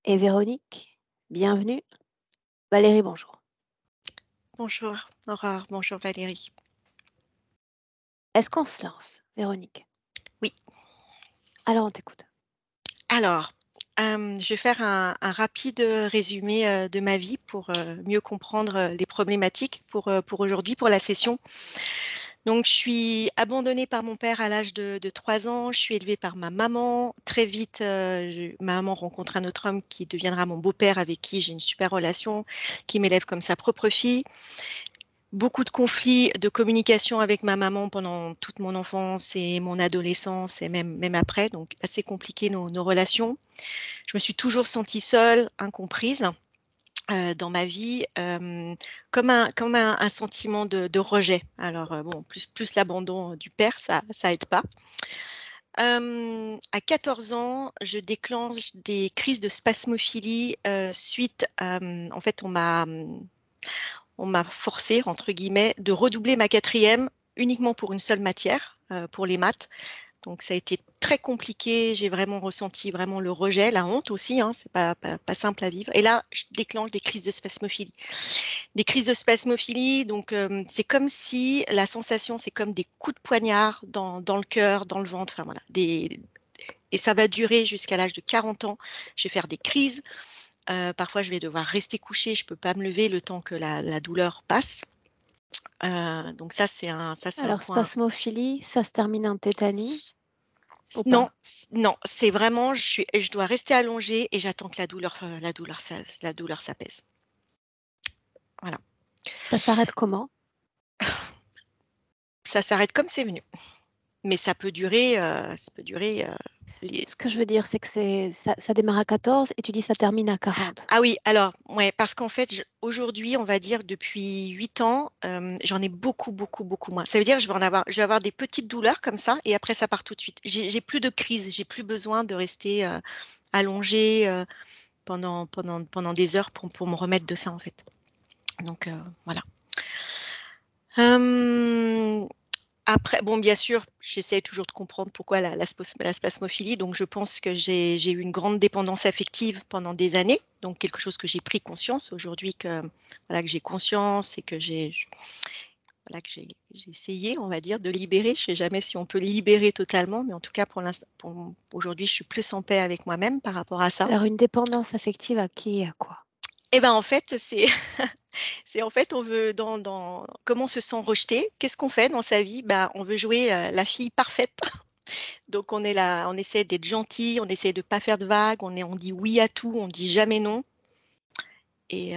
et Véronique. Bienvenue. Valérie, bonjour. Bonjour Aurore, bonjour Valérie. Est-ce qu'on se lance, Véronique? Oui. Alors, on t'écoute. Alors, je vais faire un rapide résumé de ma vie pour mieux comprendre les problématiques pour aujourd'hui, pour la session. Donc, je suis abandonnée par mon père à l'âge de 3 ans. Je suis élevée par ma maman. Très vite, ma maman rencontre un autre homme qui deviendra mon beau-père avec qui j'ai une super relation, qui m'élève comme sa propre fille. Beaucoup de conflits de communication avec ma maman pendant toute mon enfance et mon adolescence et même après, donc assez compliqué nos relations. Je me suis toujours sentie seule, incomprise dans ma vie, comme un sentiment de rejet. Alors bon, plus l'abandon du père, ça aide pas. À 14 ans, je déclenche des crises de spasmophilie suite en fait, on m'a forcé, entre guillemets, de redoubler ma quatrième uniquement pour une seule matière, pour les maths. Donc ça a été très compliqué, j'ai vraiment ressenti vraiment le rejet, la honte aussi, hein, c'est pas simple à vivre. Et là, je déclenche des crises de spasmophilie. Des crises de spasmophilie, donc c'est comme si la sensation, c'est comme des coups de poignard dans le cœur, dans le ventre, enfin voilà. Et ça va durer jusqu'à l'âge de 40 ans. Je vais faire des crises. Parfois, je vais devoir rester couchée, je ne peux pas me lever le temps que la douleur passe. Donc ça, c'est un Alors, point. spasmophilie, ça se termine en tétanie ou Non, pas? non, c'est vraiment, je dois rester allongée et j'attends que la douleur s'apaise. Voilà. Ça s'arrête comment? Ça s'arrête comme c'est venu, mais ça peut durer. Ce que je veux dire, c'est que ça démarre à 14 et tu dis ça termine à 40. Ah oui, alors, ouais, parce qu'en fait, aujourd'hui, on va dire depuis 8 ans, j'en ai beaucoup, beaucoup, beaucoup moins. Ça veut dire que je vais avoir des petites douleurs comme ça et après, ça part tout de suite. J'ai plus de crise, j'ai plus besoin de rester allongée pendant des heures pour me remettre de ça, en fait. Donc, voilà. Euh, Après, bon, bien sûr, j'essaie toujours de comprendre pourquoi la spasmophilie. Donc, je pense que j'ai eu une grande dépendance affective pendant des années. Donc, quelque chose que j'ai pris conscience aujourd'hui, voilà, que j'ai conscience et voilà, que j'ai essayé, on va dire, de libérer. Je ne sais jamais si on peut libérer totalement, mais en tout cas, pour l'instant, aujourd'hui, je suis plus en paix avec moi-même par rapport à ça. Alors, une dépendance affective à qui et à quoi? Et ben en fait, c'est en fait, on veut comment on se sent rejeté. Qu'est-ce qu'on fait dans sa vie? Ben, on veut jouer la fille parfaite. Donc on est là, on essaie d'être gentil, on essaie de pas faire de vagues, on dit oui à tout, on dit jamais non. Et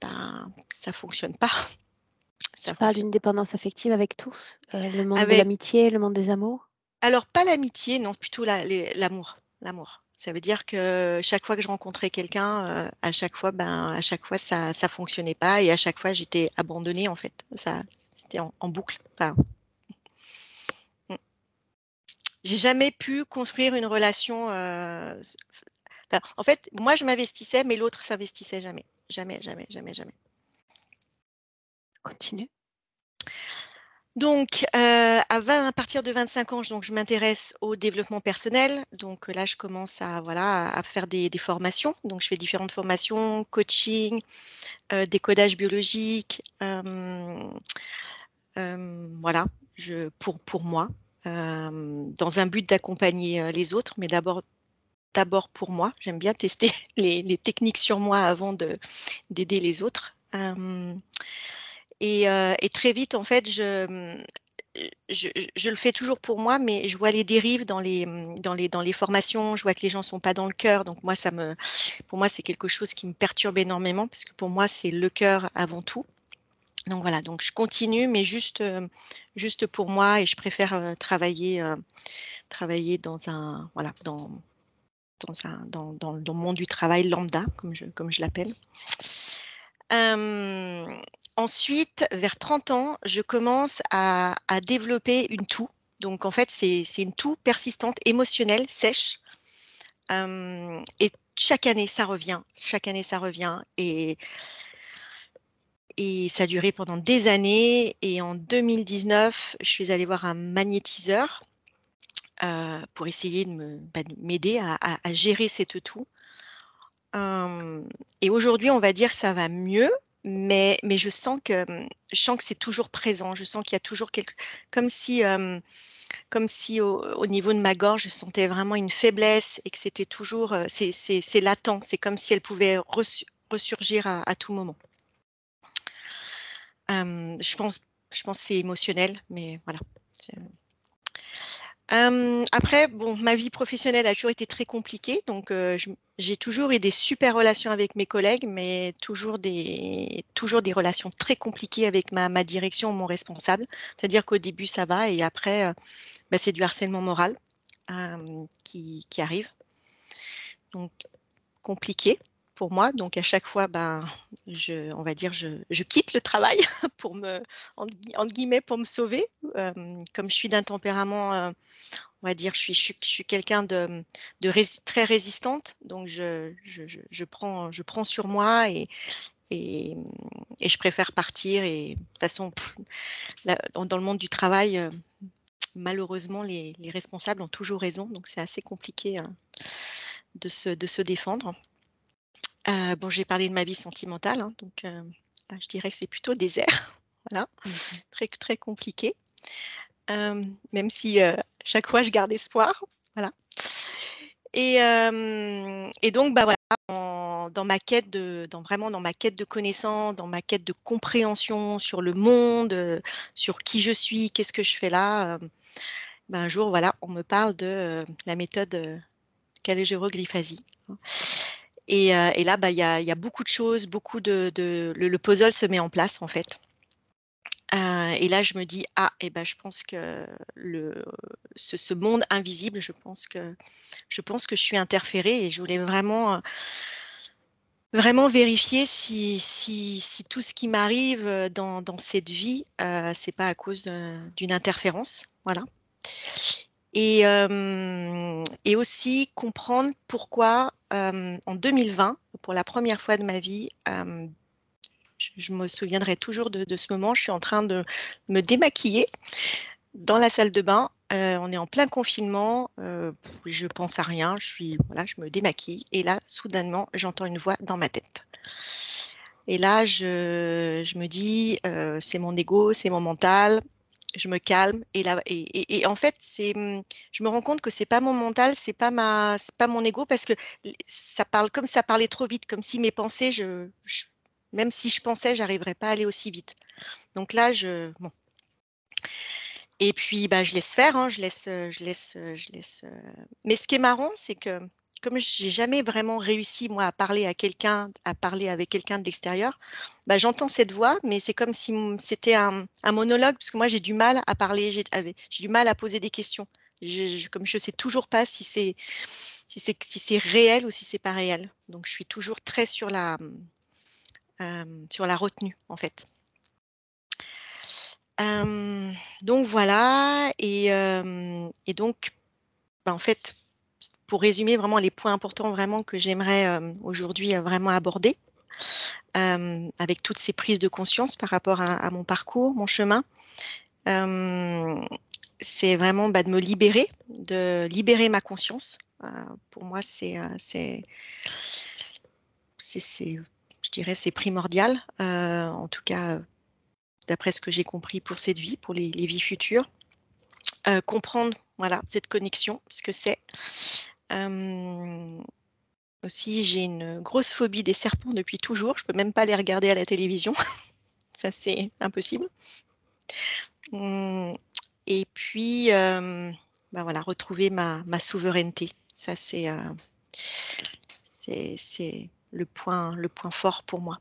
ben ça fonctionne pas. Tu Ça parles fonctionne. d'une dépendance affective avec tous? Le monde de Avec, l'amitié, le monde des amours? alors pas l'amitié, non, plutôt l'amour. L'amour. Ça veut dire que chaque fois que je rencontrais quelqu'un, à chaque fois ça fonctionnait pas et à chaque fois j'étais abandonnée en fait. Ça, c'était en boucle. Enfin, mm. J'ai jamais pu construire une relation. Enfin, en fait, moi je m'investissais, mais l'autre s'investissait jamais. Jamais, jamais, jamais, jamais. Continue. Donc, à partir de 25 ans, donc, je m'intéresse au développement personnel. Donc là, je commence voilà, à faire des formations. Donc, je fais différentes formations, coaching, décodage biologique, voilà, pour moi, dans un but d'accompagner les autres, mais d'abord pour moi. J'aime bien tester les techniques sur moi avant d'aider les autres. Et très vite, en fait, je le fais toujours pour moi, mais je vois les dérives dans les formations. Je vois que les gens sont pas dans le cœur. Donc moi, pour moi, c'est quelque chose qui me perturbe énormément parce que pour moi, c'est le cœur avant tout. Donc voilà, donc je continue, mais juste pour moi et je préfère travailler voilà, dans le monde du travail lambda, comme je l'appelle. Euh, Ensuite, vers 30 ans, je commence à développer une toux. Donc, en fait, c'est une toux persistante, émotionnelle, sèche. Et chaque année, ça revient. Chaque année, ça revient. Et ça a duré pendant des années. Et en 2019, je suis allée voir un magnétiseur pour essayer de m'aider à gérer cette toux. Et aujourd'hui, on va dire que ça va mieux, mais je sens que c'est toujours présent. Je sens qu'il y a toujours comme si, au niveau de ma gorge, je sentais vraiment une faiblesse et que c'était toujours, c'est latent. C'est comme si elle pouvait ressurgir à tout moment. Je pense que c'est émotionnel, mais voilà. Après, bon, ma vie professionnelle a toujours été très compliquée, donc j'ai toujours eu des super relations avec mes collègues, mais toujours des relations très compliquées avec ma direction, mon responsable. C'est-à-dire qu'au début, ça va, et après, bah, c'est du harcèlement moral qui arrive. Donc, compliqué pour moi. Donc, à chaque fois, ben, on va dire, je quitte le travail pour entre guillemets, pour me sauver. Comme je suis d'un tempérament, on va dire, je suis quelqu'un de très résistante, donc je prends sur moi et, et je préfère partir. Et de toute façon, dans le monde du travail, malheureusement, les responsables ont toujours raison, donc c'est assez compliqué de se défendre. Bon, j'ai parlé de ma vie sentimentale, hein, donc je dirais que c'est plutôt désert. Voilà, très, très compliqué. Même si chaque fois je garde espoir, voilà. Et donc, bah voilà, dans ma quête de connaissance, dans ma quête de compréhension sur le monde, sur qui je suis, qu'est-ce que je fais là, bah, un jour, voilà, on me parle de la méthode Calogero-Griffasi. Et là, bah, il y a beaucoup de choses, le puzzle se met en place en fait. Et là, je me dis, ah, et ben, je pense que ce monde invisible, je pense que je suis interférée, et je voulais vraiment vérifier si tout ce qui m'arrive dans cette vie, c'est pas à cause d'une interférence, voilà. Et aussi comprendre pourquoi en 2020, pour la première fois de ma vie, je me souviendrai toujours de ce moment. Je suis en train de me démaquiller dans la salle de bain. On est en plein confinement. Je pense à rien. Voilà, je me démaquille. Et là, soudainement, j'entends une voix dans ma tête. Et là, je me dis, c'est mon ego, c'est mon mental. Je me calme. Et là, et en fait, je me rends compte que c'est pas mon mental, c'est pas mon ego, parce que ça parle comme ça parlait trop vite, comme si mes pensées, même si je pensais, j'arriverais pas à aller aussi vite. Donc là, bon. Et puis, bah, je laisse faire, hein, je laisse. Mais ce qui est marrant, c'est que comme j'ai jamais vraiment réussi, moi, à parler avec quelqu'un de l'extérieur, bah, j'entends cette voix, mais c'est comme si c'était un monologue, parce que moi, j'ai du mal à parler, j'ai du mal à poser des questions. Comme je sais toujours pas si c'est réel ou si c'est pas réel. Donc, je suis toujours très sur la retenue, en fait. Donc voilà, et donc, bah, en fait, pour résumer vraiment les points importants vraiment que j'aimerais aujourd'hui vraiment aborder, avec toutes ces prises de conscience par rapport à mon parcours, mon chemin, c'est vraiment, bah, de me libérer, de libérer ma conscience. Pour moi, je dirais, c'est primordial, en tout cas, d'après ce que j'ai compris pour cette vie, pour les vies futures. Comprendre, voilà, cette connexion, ce que c'est. Aussi, j'ai une grosse phobie des serpents depuis toujours. Je peux même pas les regarder à la télévision. Ça, c'est impossible. Et puis, bah voilà, retrouver ma souveraineté. Ça, c'est le point fort pour moi.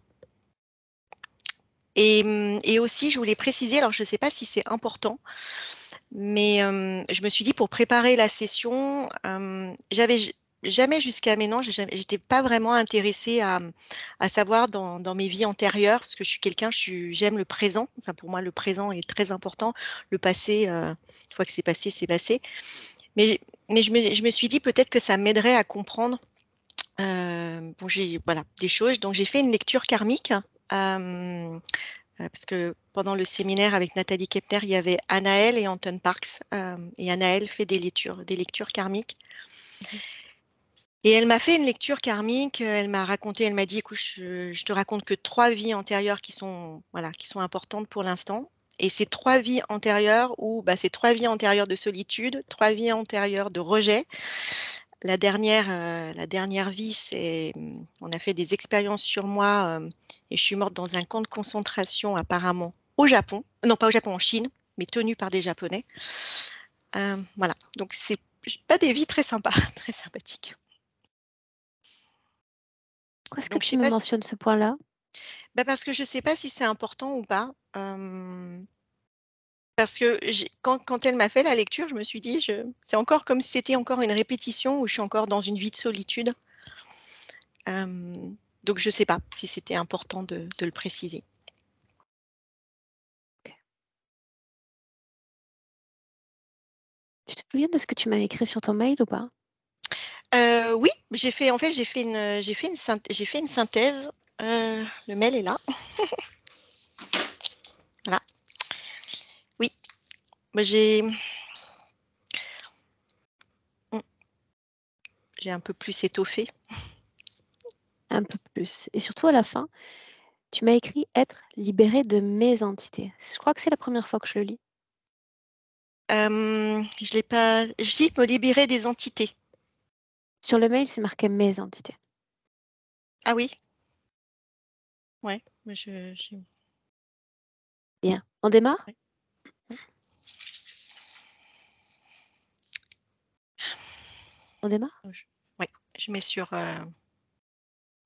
Et aussi, je voulais préciser, alors je ne sais pas si c'est important, mais je me suis dit, pour préparer la session, j'avais jamais jusqu'à maintenant, j'étais pas vraiment intéressée à savoir dans mes vies antérieures, parce que je suis quelqu'un, j'aime le présent. Enfin, pour moi, le présent est très important. Le passé, une fois que c'est passé, c'est passé. Mais je me suis dit, peut-être que ça m'aiderait à comprendre, bon, voilà, des choses. Donc, j'ai fait une lecture karmique. Parce que pendant le séminaire avec Nathalie Kepner, il y avait Anaël et Anton Parks. Et Anaël fait des lectures karmiques. Et elle m'a fait une lecture karmique. Elle m'a raconté, elle m'a dit, écoute, je te raconte que 3 vies antérieures qui sont, voilà, qui sont importantes pour l'instant. Et ces 3 vies antérieures, où bah, c'est 3 vies antérieures de solitude, 3 vies antérieures de rejet. La dernière vie, on a fait des expériences sur moi et je suis morte dans un camp de concentration apparemment au Japon. Non, pas au Japon, en Chine, mais tenu par des Japonais. Voilà, donc c'est pas des vies très sympas, très sympathiques. Pourquoi est-ce que Donc je tu sais me pas mentionnes ce point-là? bah, parce que je sais pas si c'est important ou pas. Parce que quand elle m'a fait la lecture, je me suis dit, c'est encore comme si c'était encore une répétition où je suis encore dans une vie de solitude. Euh, donc je sais pas si c'était important de le préciser. Ok. Tu te souviens de ce que tu m'as écrit sur ton mail ou pas? Oui, en fait, j'ai fait une synthèse. Le mail est là. Voilà. Oui, moi hmm, j'ai un peu plus étoffé. Un peu plus. Et surtout à la fin, tu m'as écrit être libéré de mes entités. Je crois que c'est la première fois que je le lis. Je l'ai pas. Je dis me libérer des entités. Sur le mail, c'est marqué mes entités. Ah oui, ouais. Bien. On démarre? Ouais, ouais. On démarre? Ouais, je mets sur,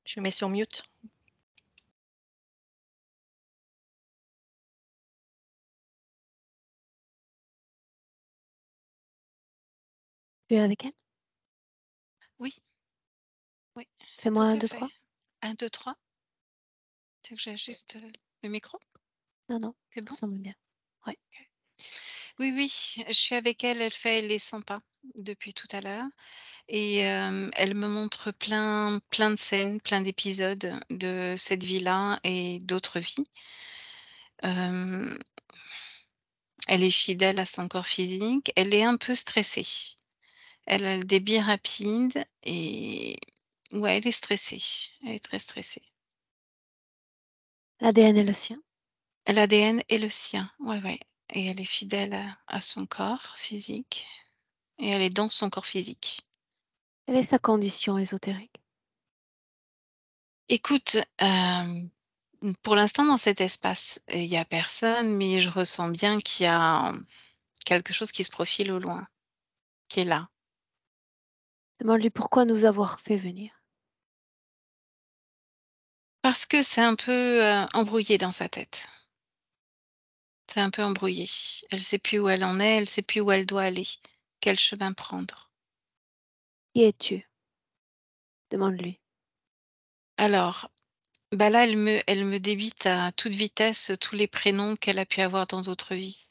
je mets sur mute. Tu es avec elle? Oui, oui, Fais-moi tout un, à deux, fait. trois. 1, 2, 3. Tu veux que j'ajuste le micro? Non, non, C'est ça bon? semble bien. Ouais. Oui, oui, je suis avec elle, elle fait les 100 pas depuis tout à l'heure et elle me montre plein de scènes, plein d'épisodes de cette vie-là et d'autres vies. Hem, Elle est fidèle à son corps physique, elle est un peu stressée. Elle a le débit rapide et ouais, elle est stressée, elle est très stressée. L'ADN est le sien. L'ADN est le sien, ouais, ouais, et elle est fidèle à son corps physique et elle est dans son corps physique. Quelle est sa condition ésotérique? Écoute, pour l'instant dans cet espace, il y a personne, mais je ressens bien qu'il y a quelque chose qui se profile au loin, qui est là. Demande-lui pourquoi nous avoir fait venir. Parce que c'est un peu, embrouillé dans sa tête. C'est un peu embrouillé. Elle sait plus où elle en est, elle sait plus où elle doit aller, quel chemin prendre. Qui es-tu? Demande-lui. Alors, bah, là, elle me débite à toute vitesse tous les prénoms qu'elle a pu avoir dans d'autres vies,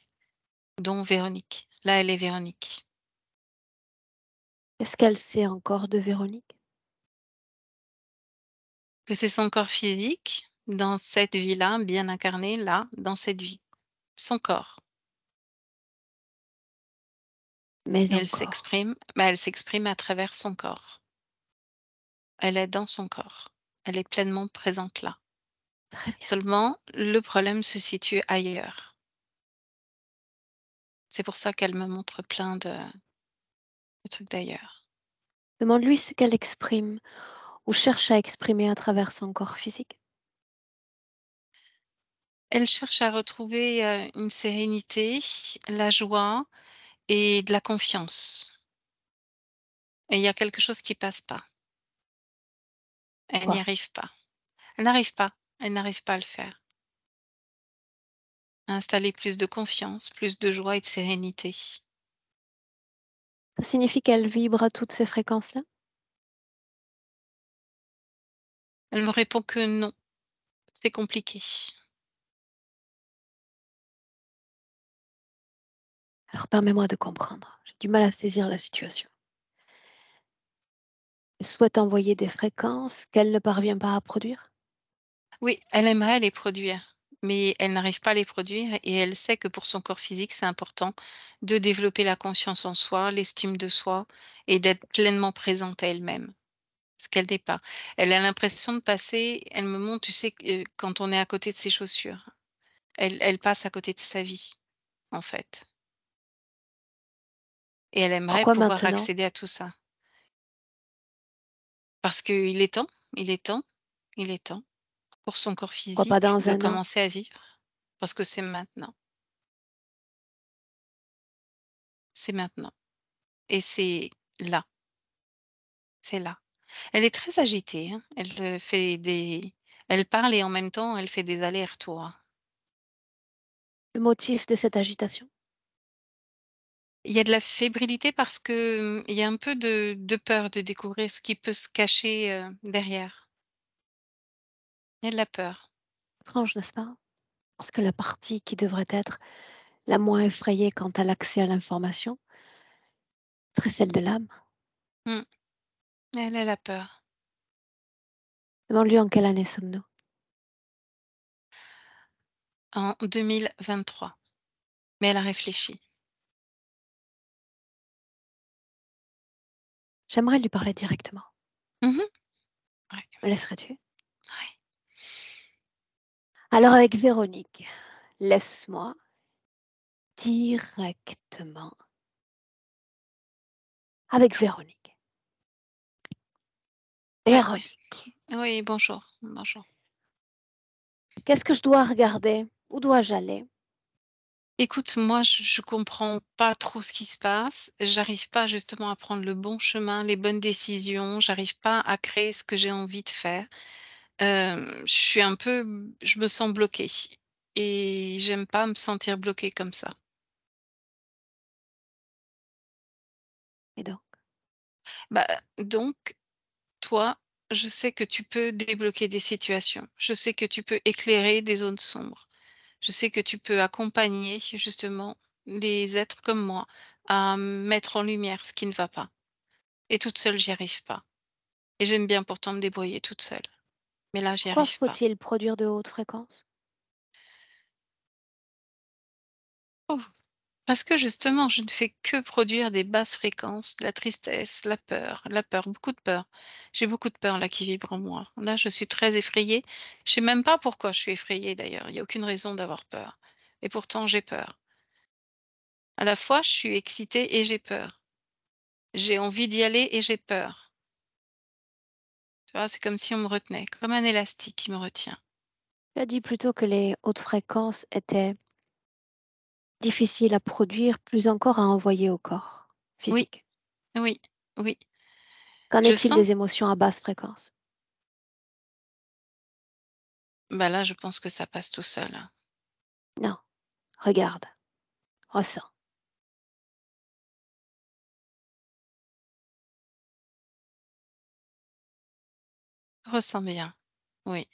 dont Véronique. Là, elle est Véronique. Qu'est-ce qu'elle sait encore de Véronique? Que c'est son corps physique, dans cette vie-là, bien incarné, là, dans cette vie. Son corps. Mais Et encore. elle s'exprime à travers son corps. Elle est dans son corps. Elle est pleinement présente là. Très bien. Seulement, le problème se situe ailleurs. C'est pour ça qu'elle me montre plein de trucs d'ailleurs. Demande-lui ce qu'elle exprime ou cherche à exprimer à travers son corps physique. Elle cherche à retrouver, une sérénité, la joie et de la confiance. Et il y a quelque chose qui passe pas. Elle n'y Quoi? arrive pas. Elle n'arrive pas. Elle n'arrive pas à le faire. À installer plus de confiance, plus de joie et de sérénité. Ça signifie qu'elle vibre à toutes ces fréquences-là? Elle me répond que non, c'est compliqué. Alors permets-moi de comprendre. J'ai du mal à saisir la situation. Elle souhaite envoyer des fréquences qu'elle ne parvient pas à produire? Oui, elle aimerait les produire, mais elle n'arrive pas à les produire et elle sait que pour son corps physique, c'est important de développer la confiance en soi, l'estime de soi et d'être pleinement présente à elle-même. ce qu'elle n'est pas. Elle a l'impression de passer, elle me montre, tu sais, quand on est à côté de ses chaussures. Elle passe à côté de sa vie, en fait. Et elle aimerait Pourquoi pouvoir maintenant? accéder à tout ça. Parce qu'il est temps, il est temps, il est temps pour son corps Pourquoi pas physique dans de 1 an? commencer à vivre. Parce que c'est maintenant, c'est maintenant. Et là, c'est là. Elle est très agitée, hein. Elle parle et en même temps, elle fait des allers-retours. Le motif de cette agitation? Il y a de la fébrilité parce que, il y a un peu de peur de découvrir ce qui peut se cacher, derrière. Il y a de la peur. Étrange, n'est-ce pas? Parce que la partie qui devrait être la moins effrayée quant à l'accès à l'information serait celle de l'âme. Mmh. Elle a peur. Demande-lui en quelle année sommes-nous? En 2023. Mais elle a réfléchi. J'aimerais lui parler directement. Mmh mh. Ouais, Me laisserais-tu? ouais. Alors avec Véronique, laisse-moi directement avec Véronique. Ouais, ouais. Véronique, Oui, bonjour, bonjour. qu'est-ce que je dois regarder? Où dois-je aller? Écoute, moi, je comprends pas trop ce qui se passe. J'arrive pas justement à prendre le bon chemin, les bonnes décisions. J'arrive pas à créer ce que j'ai envie de faire. Je me sens bloquée et j'aime pas me sentir bloquée comme ça. Et donc, Bah, donc toi, je sais que tu peux débloquer des situations. Je sais que tu peux éclairer des zones sombres. Je sais que tu peux accompagner justement les êtres comme moi à mettre en lumière ce qui ne va pas. Et toute seule, j'y arrive pas. Et j'aime bien pourtant me débrouiller toute seule. Mais là, j'y pourquoi arrive pas. faut-il produire de hautes fréquences? Oh, parce que justement, je ne fais que produire des basses fréquences, de la tristesse, la peur, beaucoup de peur. J'ai beaucoup de peur là qui vibre en moi. Là, je suis très effrayée. Je sais même pas pourquoi je suis effrayée d'ailleurs. Il y a aucune raison d'avoir peur. Et pourtant, j'ai peur. À la fois, je suis excitée et j'ai peur. J'ai envie d'y aller et j'ai peur. Tu vois, c'est comme si on me retenait, comme un élastique qui me retient. Tu as dit plutôt que les hautes fréquences étaient difficiles à produire, plus encore à envoyer au corps Oui, physique. oui, oui. Qu'en Je est-il sens, des émotions à basse fréquence? bah là, je pense que ça passe tout seul, hein. Non, regarde, ressens. Ressens bien. Oui.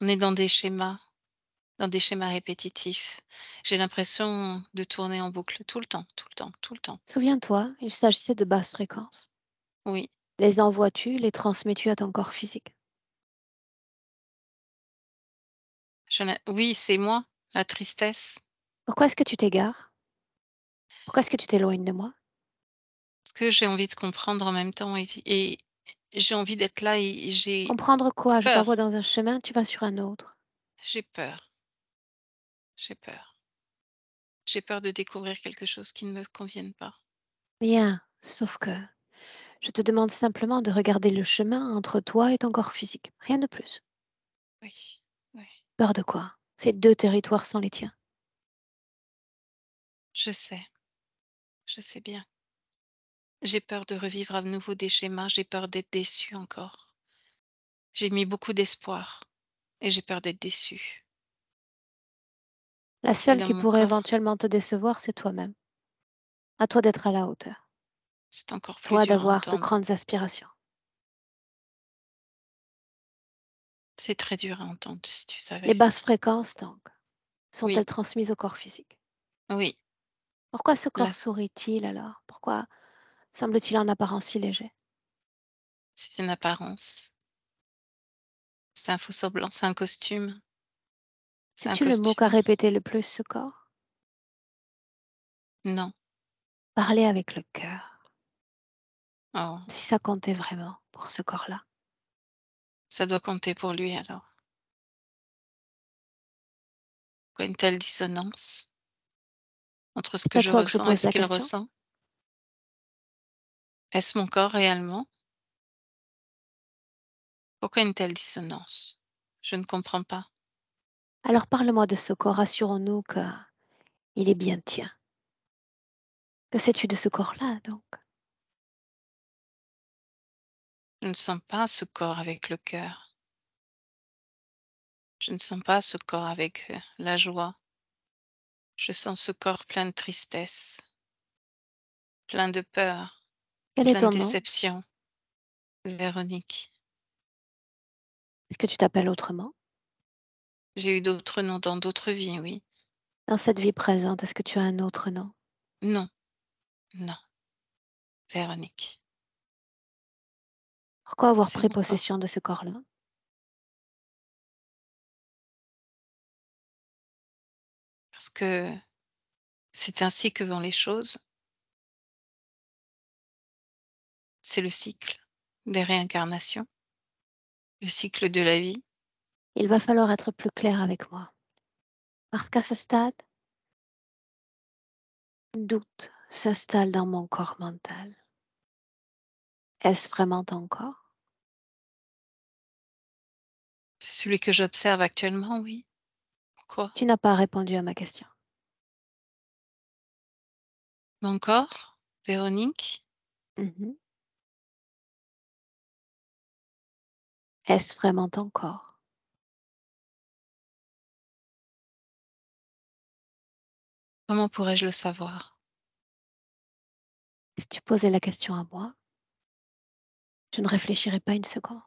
On est dans des schémas répétitifs. J'ai l'impression de tourner en boucle tout le temps, tout le temps, tout le temps. Souviens-toi, il s'agissait de basses fréquences. Oui. Les envoies-tu, les transmets-tu à ton corps physique? Oui, c'est moi, la tristesse. Pourquoi est-ce que tu t'égares? Pourquoi est-ce que tu t'éloignes de moi? Parce que j'ai envie de comprendre en même temps et j'ai envie d'être là et j'ai Comprendre quoi? Je peur. t'envoie dans un chemin, tu vas sur un autre. J'ai peur. J'ai peur. J'ai peur de découvrir quelque chose qui ne me convienne pas. Bien, sauf que je te demande simplement de regarder le chemin entre toi et ton corps physique. Rien de plus. Oui, oui, Peur de quoi? Ces deux territoires sont les tiens. je je sais bien. J'ai peur de revivre à nouveau des schémas, j'ai peur d'être déçue encore. J'ai mis beaucoup d'espoir et j'ai peur d'être déçue. La Et seule dans qui mon pourrait corps, éventuellement te décevoir, c'est toi-même. À toi d'être à la hauteur. c'est encore plus Toi dur à d'avoir de entendre. grandes aspirations. C'est très dur à entendre si tu Les savais. basses fréquences, donc, Oui, sont-elles transmises au corps physique? oui, Pourquoi ce corps là, sourit-il alors? Pourquoi semble-t-il en apparence si léger? c'est une apparence. C'est un faux semblant, c'est un costume. C'est un Sais-tu le mot qu'a costume. répété le plus ce corps? Non, Parler avec le cœur. Oh, Si ça comptait vraiment pour ce corps-là. ça doit compter pour lui alors. Pourquoi une telle dissonance entre ce C'est que à je toi que je ressens et pose ce la qu'il question. ressent? Est-ce mon corps réellement? Pourquoi une telle dissonance? Je ne comprends pas. Alors parle-moi de ce corps, assurons-nous qu'il est bien tien. Que sais-tu de ce corps-là, donc? Je ne sens pas ce corps avec le cœur. Je ne sens pas ce corps avec la joie. Je sens ce corps plein de tristesse, plein de peur, Quel est plein de ton nom? déception. Véronique. Est-ce que tu t'appelles autrement? J'ai eu d'autres noms dans d'autres vies, oui. Dans cette vie présente, est-ce que tu as un autre nom? Non, non, Véronique. Pourquoi avoir C'est pris mon corps. possession de ce corps-là? Parce que c'est ainsi que vont les choses. C'est le cycle des réincarnations, le cycle de la vie. Il va falloir être plus clair avec moi. Parce qu'à ce stade, un doute s'installe dans mon corps mental. Est-ce vraiment ton corps? C'est celui que j'observe actuellement, oui. Pourquoi? Tu n'as pas répondu à ma question. Mon corps, Véronique, Mhm. Est-ce vraiment ton corps? comment pourrais-je le savoir? Si tu posais la question à moi, je ne réfléchirais pas une seconde.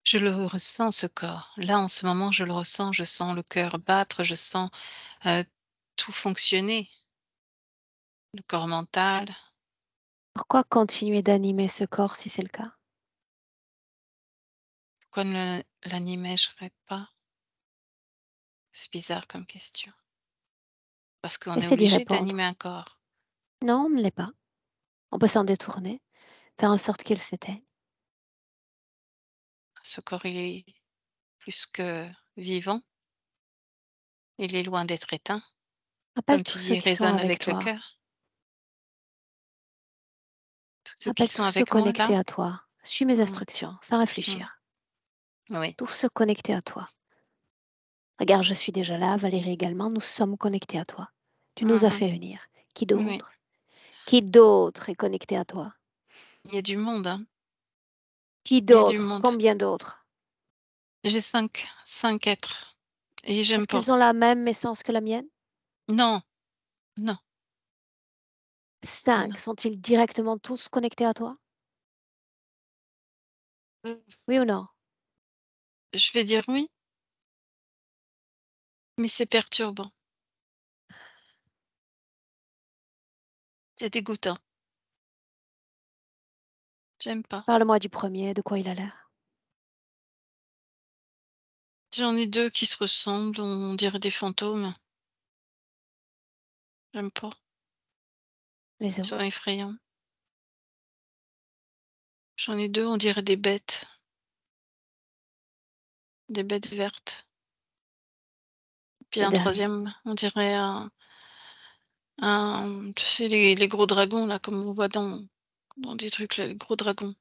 Je le ressens, ce corps. Là, en ce moment, je le ressens, je sens le cœur battre, je sens euh, tout fonctionner. Le corps mental. Pourquoi continuer d'animer ce corps si c'est le cas? Pourquoi ne l'animerais pas? C'est bizarre comme question. Parce qu'on est Essaie d'y obligé d'animer répondre. un corps. Non, on ne l'est pas. On peut s'en détourner, faire en sorte qu'il s'éteigne. Ce corps, il est plus que vivant. Il est loin d'être éteint. Appelle Comme tu tous dis, ceux il qui sont résonne avec avec le toi. cœur. Tous ceux qui Appelle sont tous ceux avec moi, là. connectés à toi. Suis mes Mm, instructions, sans mm. réfléchir. Oui. Tous ceux connectés à toi. Regarde, je suis déjà là, Valérie également, nous sommes connectés à toi. Tu nous as Mhm. fait venir. Qui Oui. d'autre? Qui d'autre est connecté à toi? Il y a du monde, hein. Qui Il y a du d'autre? monde. Combien d'autres? J'ai cinq êtres. Et Est-ce j'aime pas. qu'ils ont la même essence que la mienne? Non, non, 5. non. Sont-ils directement tous connectés à toi? Euh, Oui ou non? Je vais dire oui, mais c'est perturbant. C'est dégoûtant. J'aime pas. Parle-moi du premier, de quoi il a l'air. J'en ai deux qui se ressemblent, on dirait des fantômes. J'aime pas. Les Ils sont autres. effrayants. J'en ai deux, on dirait des bêtes vertes. Puis Le un dernier. troisième, on dirait tu sais, les gros dragons, là, comme on voit dans des trucs, là, les gros dragons.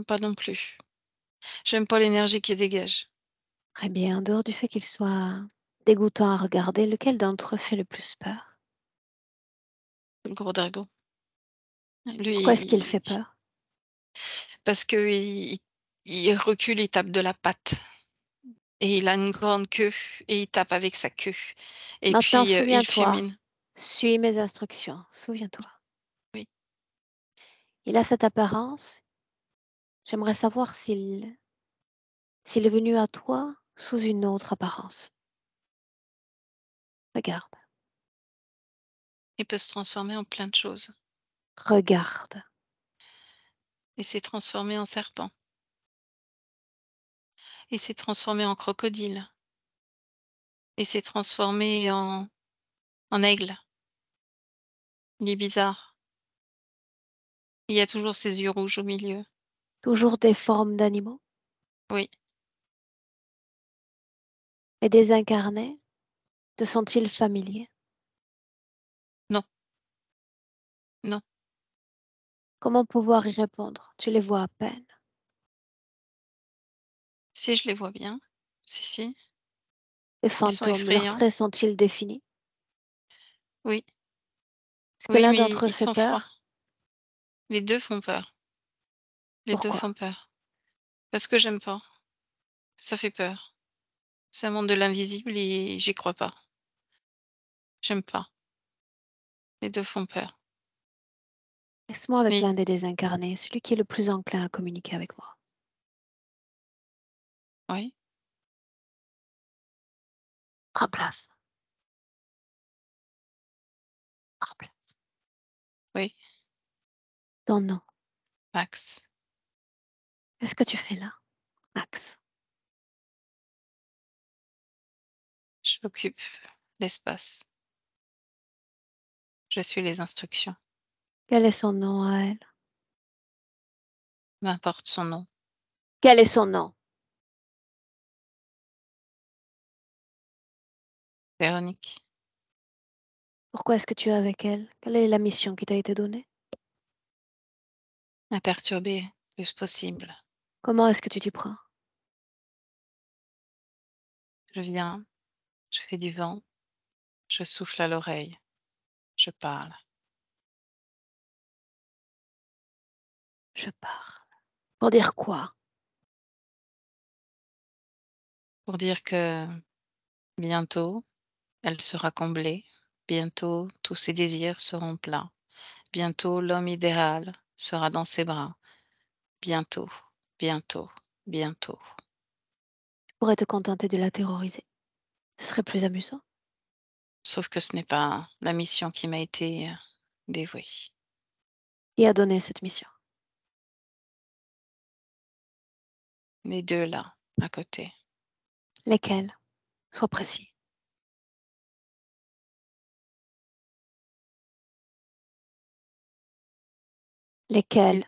Pas non plus. J'aime pas l'énergie qui dégage. Très bien. En dehors du fait qu'il soit dégoûtant à regarder, lequel d'entre eux fait le plus peur? Le gros dragon. Pourquoi est-ce qu'il Lui, fait peur? parce que il recule, il tape de la patte. Et il a une grande queue et il tape avec sa queue. Et Maintenant, puis il souviens-toi. fulmine. Suis mes instructions. Souviens-toi. Oui. Il a cette apparence. J'aimerais savoir s'il est venu à toi sous une autre apparence. Regarde. Il peut se transformer en plein de choses. Regarde. Il s'est transformé en serpent. Il s'est transformé en crocodile. Il s'est transformé en aigle. Il est bizarre. Il y a toujours ses yeux rouges au milieu. Toujours des formes d'animaux? Oui, Les désincarnés te sont-ils familiers? non, non. Comment pouvoir y répondre? Tu les vois à peine. Si, je les vois bien. Si, si. Les Ils sont fantômes, leurs effrayants. traits sont-ils définis? Oui, Est-ce que oui, l'un mais d'entre eux ils fait sont froids. peur? Les deux font peur. Les deux Pourquoi? font peur. Parce que j'aime pas. Ça fait peur. C'est un monde de l'invisible et j'y crois pas. J'aime pas. Les deux font peur. Laisse-moi avec Mais l'un des désincarnés, celui qui est le plus enclin à communiquer avec moi. oui, Prends place. Prends place. oui, Ton nom. Max. Qu'est-ce que tu fais là, Max? J'occupe l'espace. Je suis les instructions. Quel est son nom à elle? M'importe son nom. Quel est son nom? Véronique. Pourquoi est-ce que tu es avec elle? Quelle est la mission qui t'a été donnée? La perturber le plus possible. Comment est-ce que tu t'y prends? Je viens, je fais du vent, je souffle à l'oreille, je parle. Je parle. Pour dire quoi? Pour dire que bientôt, elle sera comblée. Bientôt, tous ses désirs seront pleins. Bientôt, l'homme idéal sera dans ses bras. Bientôt, bientôt, bientôt. Tu pourrais te contenter de la terroriser. Ce serait plus amusant. Sauf que ce n'est pas la mission qui m'a été dévouée. Qui a donné cette mission? Les deux là, à côté. Lesquels? Sois précis. Lesquels?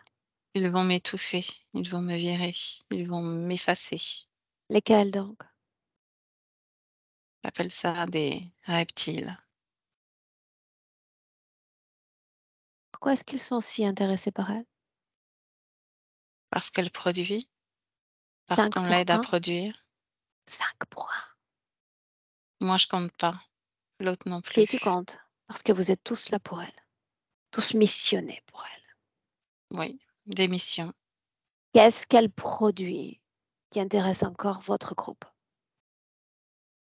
Ils, ils vont m'étouffer, ils vont me virer, ils vont m'effacer. Lesquels donc? J'appelle ça des reptiles. Pourquoi est-ce qu'ils sont si intéressés par elle? Parce qu'elle produit, parce 5 qu'on pour l'aide à 1, produire. 5 pour 1. Moi, je compte pas, l'autre non Si tu plus. comptes, parce que vous êtes tous là pour elle, tous missionnés pour elle. Oui, des missions. Qu'est-ce qu'elle produit qui intéresse encore votre groupe?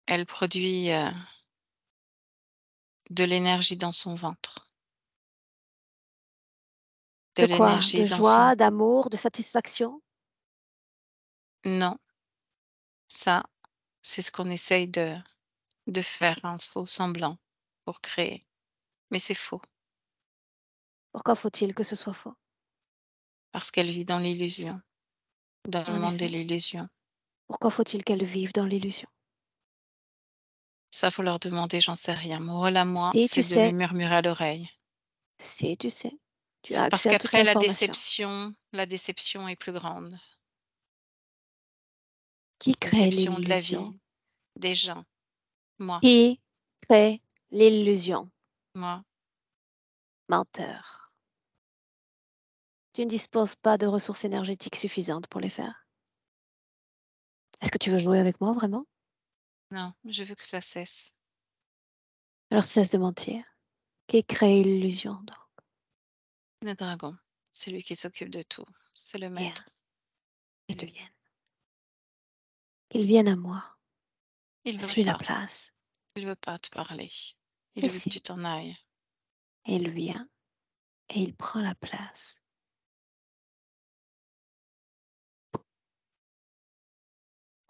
Elle produit de l'énergie dans son ventre, de De quoi? l'énergie De dans son... joie, d'amour, de satisfaction? Non, ça, c'est ce qu'on essaye de faire un faux semblant pour créer. Mais c'est faux, Pourquoi faut-il que ce soit faux? parce qu'elle vit dans l'illusion, dans le En monde de effet. l'illusion. Pourquoi faut-il qu'elle vive dans l'illusion? Ça, faut leur demander, j'en sais rien. Mon rôle à moi, Si tu c'est de lui sais, murmurer à l'oreille. si tu sais, tu as Parce accès à toute qu'après, l'information. la déception est plus grande. Qui crée Déception de la l'illusion? vie, des gens. Moi, Qui crée l'illusion? moi, Menteur. Tu ne disposes pas de ressources énergétiques suffisantes pour les faire. Est-ce que tu veux jouer avec moi vraiment? non, je veux que cela cesse. Alors cesse de mentir. Qui crée l'illusion donc? Le dragon, c'est lui qui s'occupe de tout. C'est le Bien, maître. qu'il vienne. Qu'il vienne à moi. Il veut Laisse-lui la pas. place. Il veut pas te parler. Et Il veut que si? tu t'en ailles. Et il vient et il prend la place.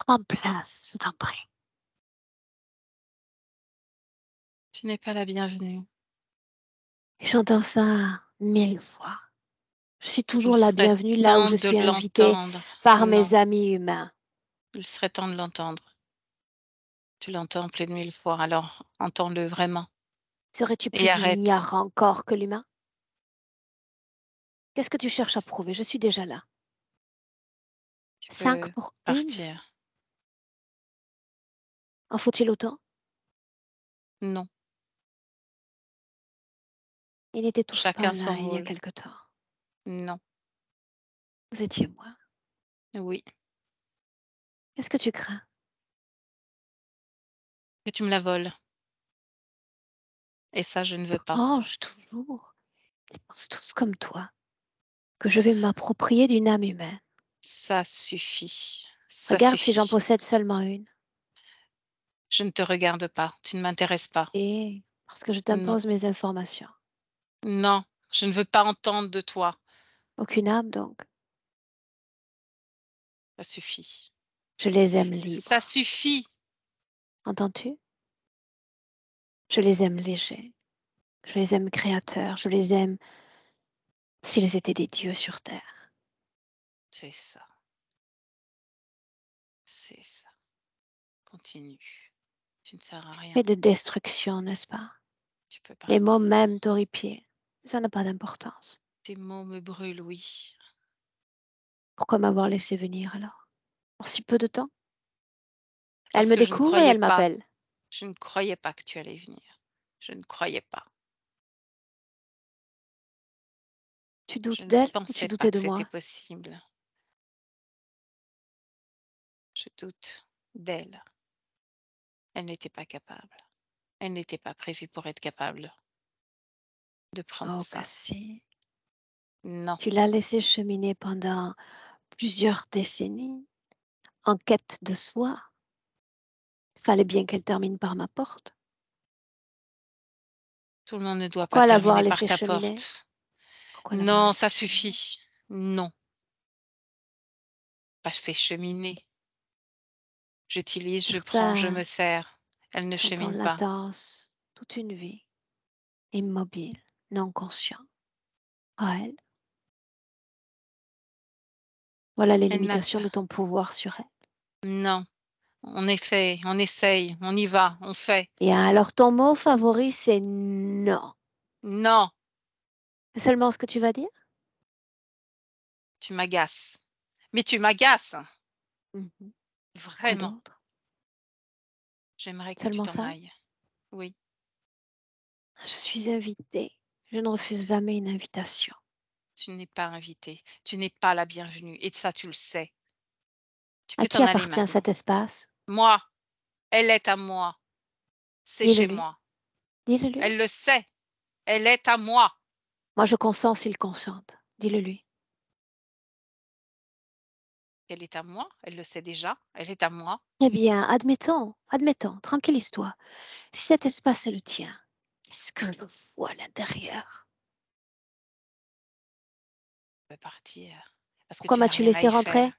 Prends place, je t'en prie. Tu n'es pas la bienvenue. Et j'entends ça 1000 fois. Je suis Il toujours la serait bienvenue là où temps je de suis invitée l'entendre. par Non, mes amis humains. Il serait temps de l'entendre. Tu l'entends plus de 1000 fois, alors entends-le vraiment Serais-tu et plus arrête. ignare encore que l'humain? Qu'est-ce que tu cherches à S prouver? Je suis déjà là. Tu 5 peux pour 1? partir. En faut-il autant? Non, Ils n'étaient tous pas chacun là son il y a rôle. quelque temps. Non, Vous étiez moi. oui, Qu'est-ce que tu crains? que tu me la voles et ça, je ne veux pas. Étrange toujours. Ils pensent tous comme toi, que je vais m'approprier d'une âme humaine. Ça suffit, ça Regarde si j'en suffit. possède seulement une. Je ne te regarde pas, tu ne m'intéresses pas. Et parce que je Non, t'impose mes informations. non, je ne veux pas entendre de toi. Aucune âme donc. Ça suffit. Je les aime Ça libres. suffit. Entends-tu? Je les aime légers. Je les aime créateurs. Je les aime s'ils étaient des dieux sur terre. C'est ça, c'est ça. Continue. Tu ne sers à rien. Mais de destruction, n'est-ce pas? Tu peux Les mots partir. même t'horripilent. Ça n'a pas d'importance. Tes mots me brûlent, oui. Pourquoi m'avoir laissé venir alors? En si peu de temps? Elle Parce me que je ne découvre et croyais elle pas. m'appelle. Je ne croyais pas que tu allais venir. Je ne croyais pas. Tu Je doutes ne d'elle ou tu pensais pas doutais que de c'était moi? possible. Je doute d'elle. Elle n'était pas capable. Elle n'était pas prévue pour être capable de prendre Oh que ça. si. Non, Tu l'as laissée cheminer pendant plusieurs décennies en quête de soi. Fallait bien qu'elle termine par ma porte. tout le monde ne doit pas Pourquoi l'avoir terminer par laissée ta cheminer? porte. Pourquoi l'avoir Non, laissée ça cheminer? suffit. Non, pas fait cheminer. J'utilise, je prends, je Certains me sers. Elle ne sont en chemine pas. latence toute une vie, immobiles, non conscients. Ah elle, voilà les Elle n'a limitations pas. de ton pouvoir sur elle. Non, on est fait, on essaye, on y va, on fait. Bien, alors ton mot favori, c'est non. Non, C'est seulement ce que tu vas dire? tu m'agaces. Mais tu m'agaces, Mhm. Quoi vraiment. d'autre? J'aimerais que tu Seulement t'en ça? ailles. Oui, Je suis invitée. Je ne refuse jamais une invitation. tu n'es pas invité. Tu n'es pas la bienvenue. Et ça, tu le sais. Tu À peux qui t'en aller appartient maintenant. cet espace? Moi, elle est à moi. C'est Dis-le chez lui. moi. Dis-le lui. Elle le sait. Elle est à moi. Moi, je consens s'il consente. Dis-le lui. Elle est à moi. Elle le sait déjà. Elle est à moi. Eh bien, admettons, tranquillise-toi. Si cet espace est le tien, qu'est-ce que je vois à l'intérieur? Je peux partir. Parce que Pourquoi tu n'as m'as-tu rien à laissé y rentrer? faire.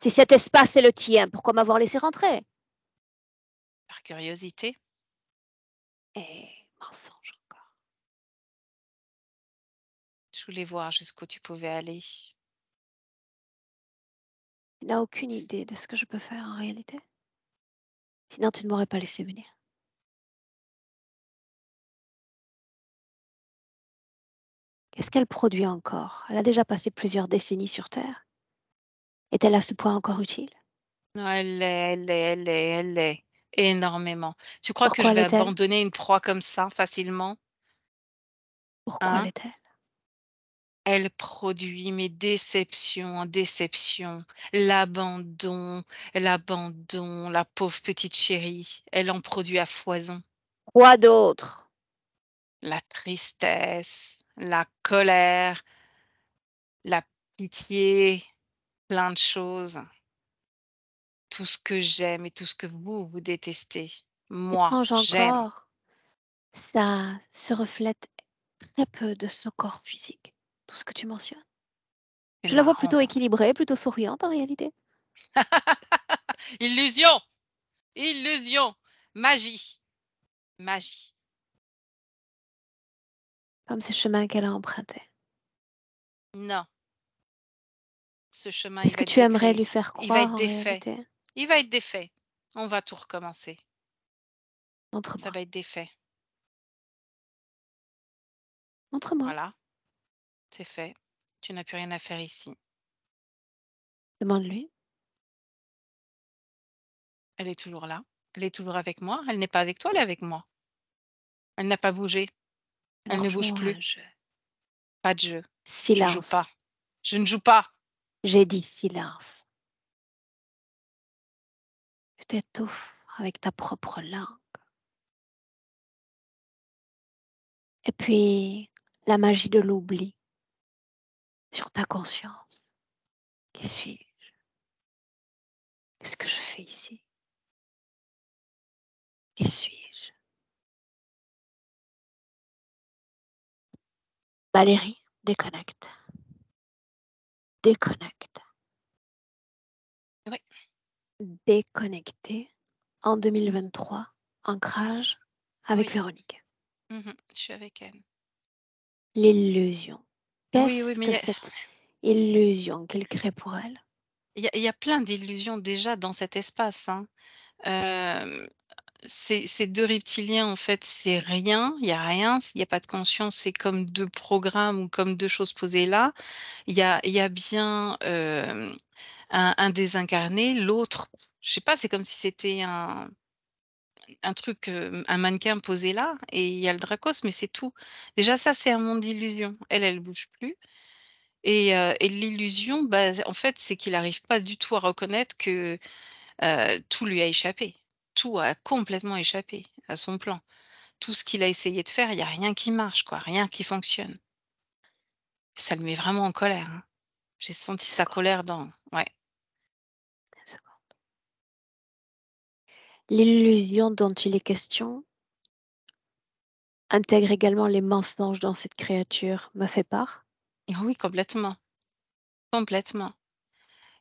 Si cet espace est le tien, pourquoi m'avoir laissé rentrer? Par curiosité. Eh, mensonge encore. Je voulais voir jusqu'où tu pouvais aller. Tu n'as aucune idée de ce que je peux faire en réalité. Sinon, tu ne m'aurais pas laissé venir. Qu'est-ce qu'elle produit encore? Elle a déjà passé plusieurs décennies sur Terre. Est-elle à ce point encore utile? Non, elle l'est. Énormément. Tu crois que je Pourquoi vais l'est-elle? abandonner une proie comme ça facilement? Pourquoi Hein? l'est-elle? Elle produit mes déceptions en déceptions. L'abandon, l'abandon, la pauvre petite chérie. Elle en produit à foison. Quoi d'autre? La tristesse, la colère, la pitié, plein de choses. Tout ce que j'aime et tout ce que vous détestez. Moi, Étrange j'aime encore, ça se reflète très peu de son corps physique, tout ce que tu mentionnes. c'est Je la vois marrant. plutôt équilibrée, plutôt souriante en réalité, Illusion, illusion, magie, magie. comme ces chemins qu'elle a empruntés. Non, ce chemin, il Qu'est-ce va que être tu aimerais décrété, lui faire il va croire être en défait. réalité? Il va être défait. On va tout recommencer. Ça Montre-moi. va être défait. Montre-moi. Voilà, c'est fait. Tu n'as plus rien à faire ici. Demande-lui. Elle est toujours là. Elle est toujours avec moi. Elle n'est pas avec toi, elle est avec moi. Elle n'a pas bougé. Elle Alors ne bouge joue-moi plus. un jeu. Pas de jeu. Je joue Silence. pas. Je ne joue pas. J'ai dit silence. Tu t'étouffes avec ta propre langue. Et puis, la magie de l'oubli sur ta conscience. Qui suis-je? Qu'est-ce que je fais ici? Qui suis-je? Valérie, déconnecte. Déconnecte. Oui. Déconnecté en 2023. Ancrage avec Oui. Véronique. Je suis avec elle. L'illusion. Oui, Qu'est-ce mais que cette illusion qu'il crée pour elle? il y a plein d'illusions déjà dans cet espace, hein. Ces 2 reptiliens, en fait, c'est rien, il y a rien, il y a pas de conscience, c'est comme 2 programmes ou comme 2 choses posées là. Il y a bien, un désincarné, l'autre, je sais pas, c'est comme si c'était un truc, un mannequin posé là et il y a le Dracos, mais c'est tout. Déjà ça, c'est un monde d'illusion. Elle bouge plus et l'illusion, bah, en fait, c'est qu'il arrive pas du tout à reconnaître que, tout lui a échappé. Tout a complètement échappé à son plan. Tout ce qu'il a essayé de faire, il y a rien qui marche quoi, rien qui fonctionne. Ça le met vraiment en colère, hein. J'ai senti sa Seconde, colère dans ouais. seconde. L'illusion dont il est question intègre également les mensonges dont cette créature me fait part. Oui, complètement, complètement.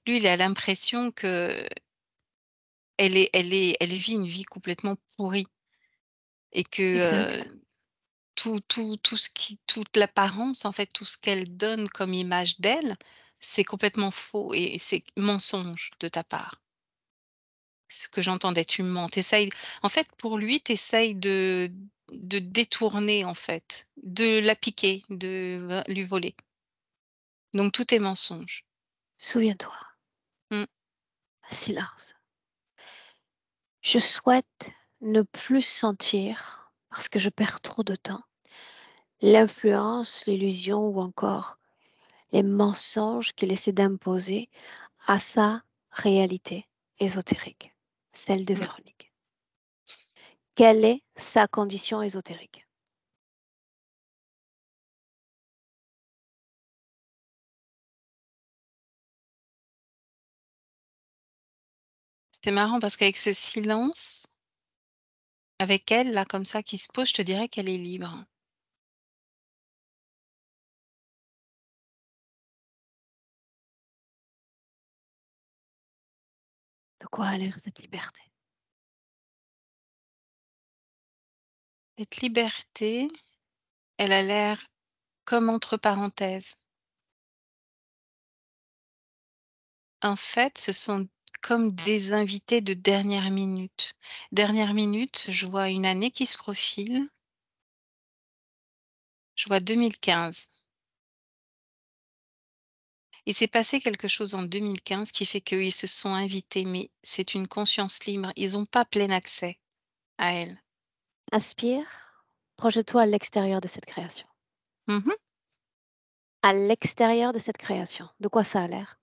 Lui, il a l'impression que elle vit une vie complètement pourrie et que, Exact. tout ce qui toute l'apparence, en fait, tout ce qu'elle donne comme image d'elle, c'est complètement faux et c'est mensonge de ta part. Ce que j'entendais, tu mens, tu en fait, pour lui, tu essayes de détourner, en fait, de la piquer, de lui voler. Donc tout est mensonge. Souviens-toi. Mmh. Silence. Je souhaite ne plus sentir, parce que je perds trop de temps, l'influence, l'illusion ou encore les mensonges qu'il essaie d'imposer à sa réalité ésotérique, celle de Mmh. Véronique. Quelle est sa condition ésotérique? C'est marrant parce qu'avec ce silence, avec elle, là, comme ça, qui se pose, je te dirais qu'elle est libre. De quoi a l'air cette liberté? Cette liberté, elle a l'air comme entre parenthèses. En fait, ce sont comme des invités de dernière minute. Dernière minute, je vois une année qui se profile, je vois 2015. Il s'est passé quelque chose en 2015 qui fait qu'ils se sont invités, mais c'est une conscience libre. Ils n'ont pas plein accès à elle. Inspire, projette-toi à l'extérieur de cette création. Mmh. À l'extérieur de cette création. De quoi ça a l'air?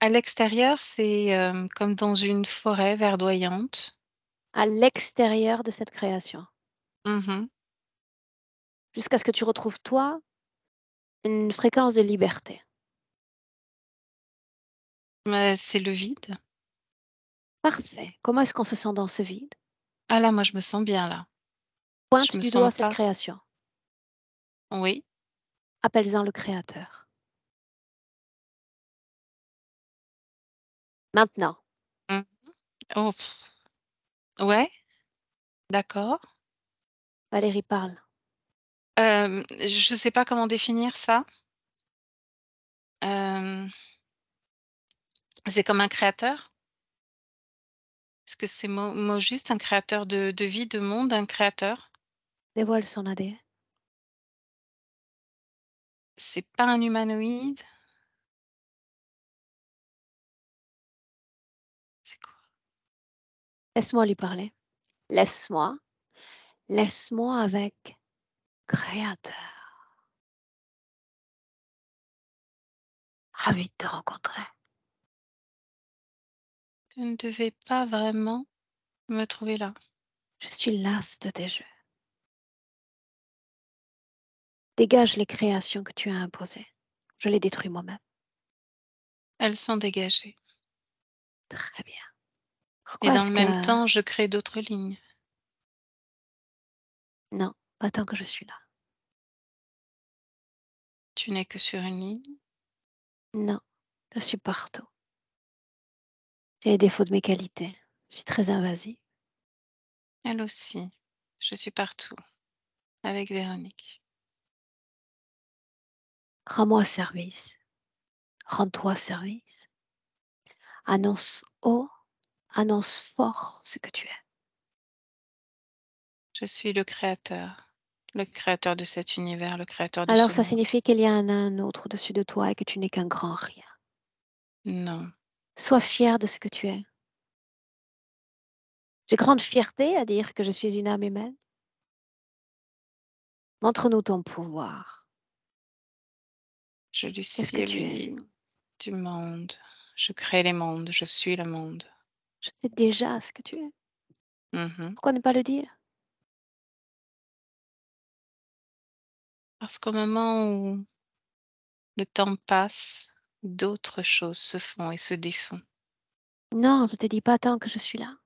À l'extérieur, c'est, comme dans une forêt verdoyante. À l'extérieur de cette création. Mmh. Jusqu'à ce que tu retrouves, toi, une fréquence de liberté. C'est le vide. Parfait. Comment est-ce qu'on se sent dans ce vide? Ah là, moi, je me sens bien là. Je Pointe me du sens doigt cette pas création. oui. Appelle-en le créateur. Maintenant, Mmh. Oh, ouais, d'accord. Valérie parle. Je sais pas comment définir ça. Hem, C'est comme un créateur? Est-ce que c'est mot juste, un créateur de vie, de monde, un créateur? Dévoile son ADN. C'est pas un humanoïde? C'est quoi? Laisse-moi lui parler. Laisse-moi. Laisse-moi avec créateur. Ravi de te rencontrer. Tu ne devais pas vraiment me trouver là. Je suis lasse de tes jeux. Dégage les créations que tu as imposées. Je les détruis moi-même. Elles sont dégagées. Très bien. Et Pourquoi dans est-ce le même que... temps, je crée d'autres lignes. Non, pas tant que je suis là. Tu n'es que sur une ligne. Non, je suis partout. J'ai les défauts de mes qualités. Je suis très invasive. Elle aussi. Je suis partout. Avec Véronique. Rends-moi service. Rends-toi service. Annonce haut, annonce fort ce que tu es. Je suis le créateur de cet univers, le créateur de Alors ce ça monde. signifie qu'il y a un autre au-dessus de toi et que tu n'es qu'un grand rien. Non. Sois fier de ce que tu es. J'ai grande fierté à dire que je suis une âme humaine. Montre-nous ton pouvoir. Je lui Qu'est-ce que tu es? ciel du monde. Je crée les mondes. Je suis le monde. Je sais déjà ce que tu es. Mhm. Pourquoi ne pas le dire? Parce qu'au moment où le temps passe, d'autres choses se font et se défont. Non, je ne te dis pas tant que je suis là.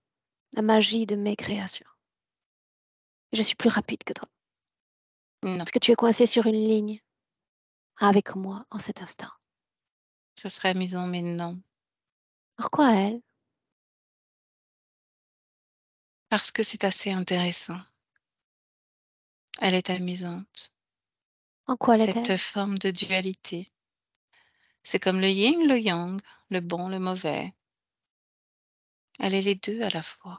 La magie de mes créations. Je suis plus rapide que toi. Non, Parce que tu es coincé sur une ligne avec moi en cet instant. ce serait amusant, mais non. Pourquoi elle? Parce que c'est assez intéressant. Elle est amusante. En quoi Cette l'est-elle? forme de dualité. C'est comme le yin, le yang, le bon, le mauvais. Elle est les deux à la fois.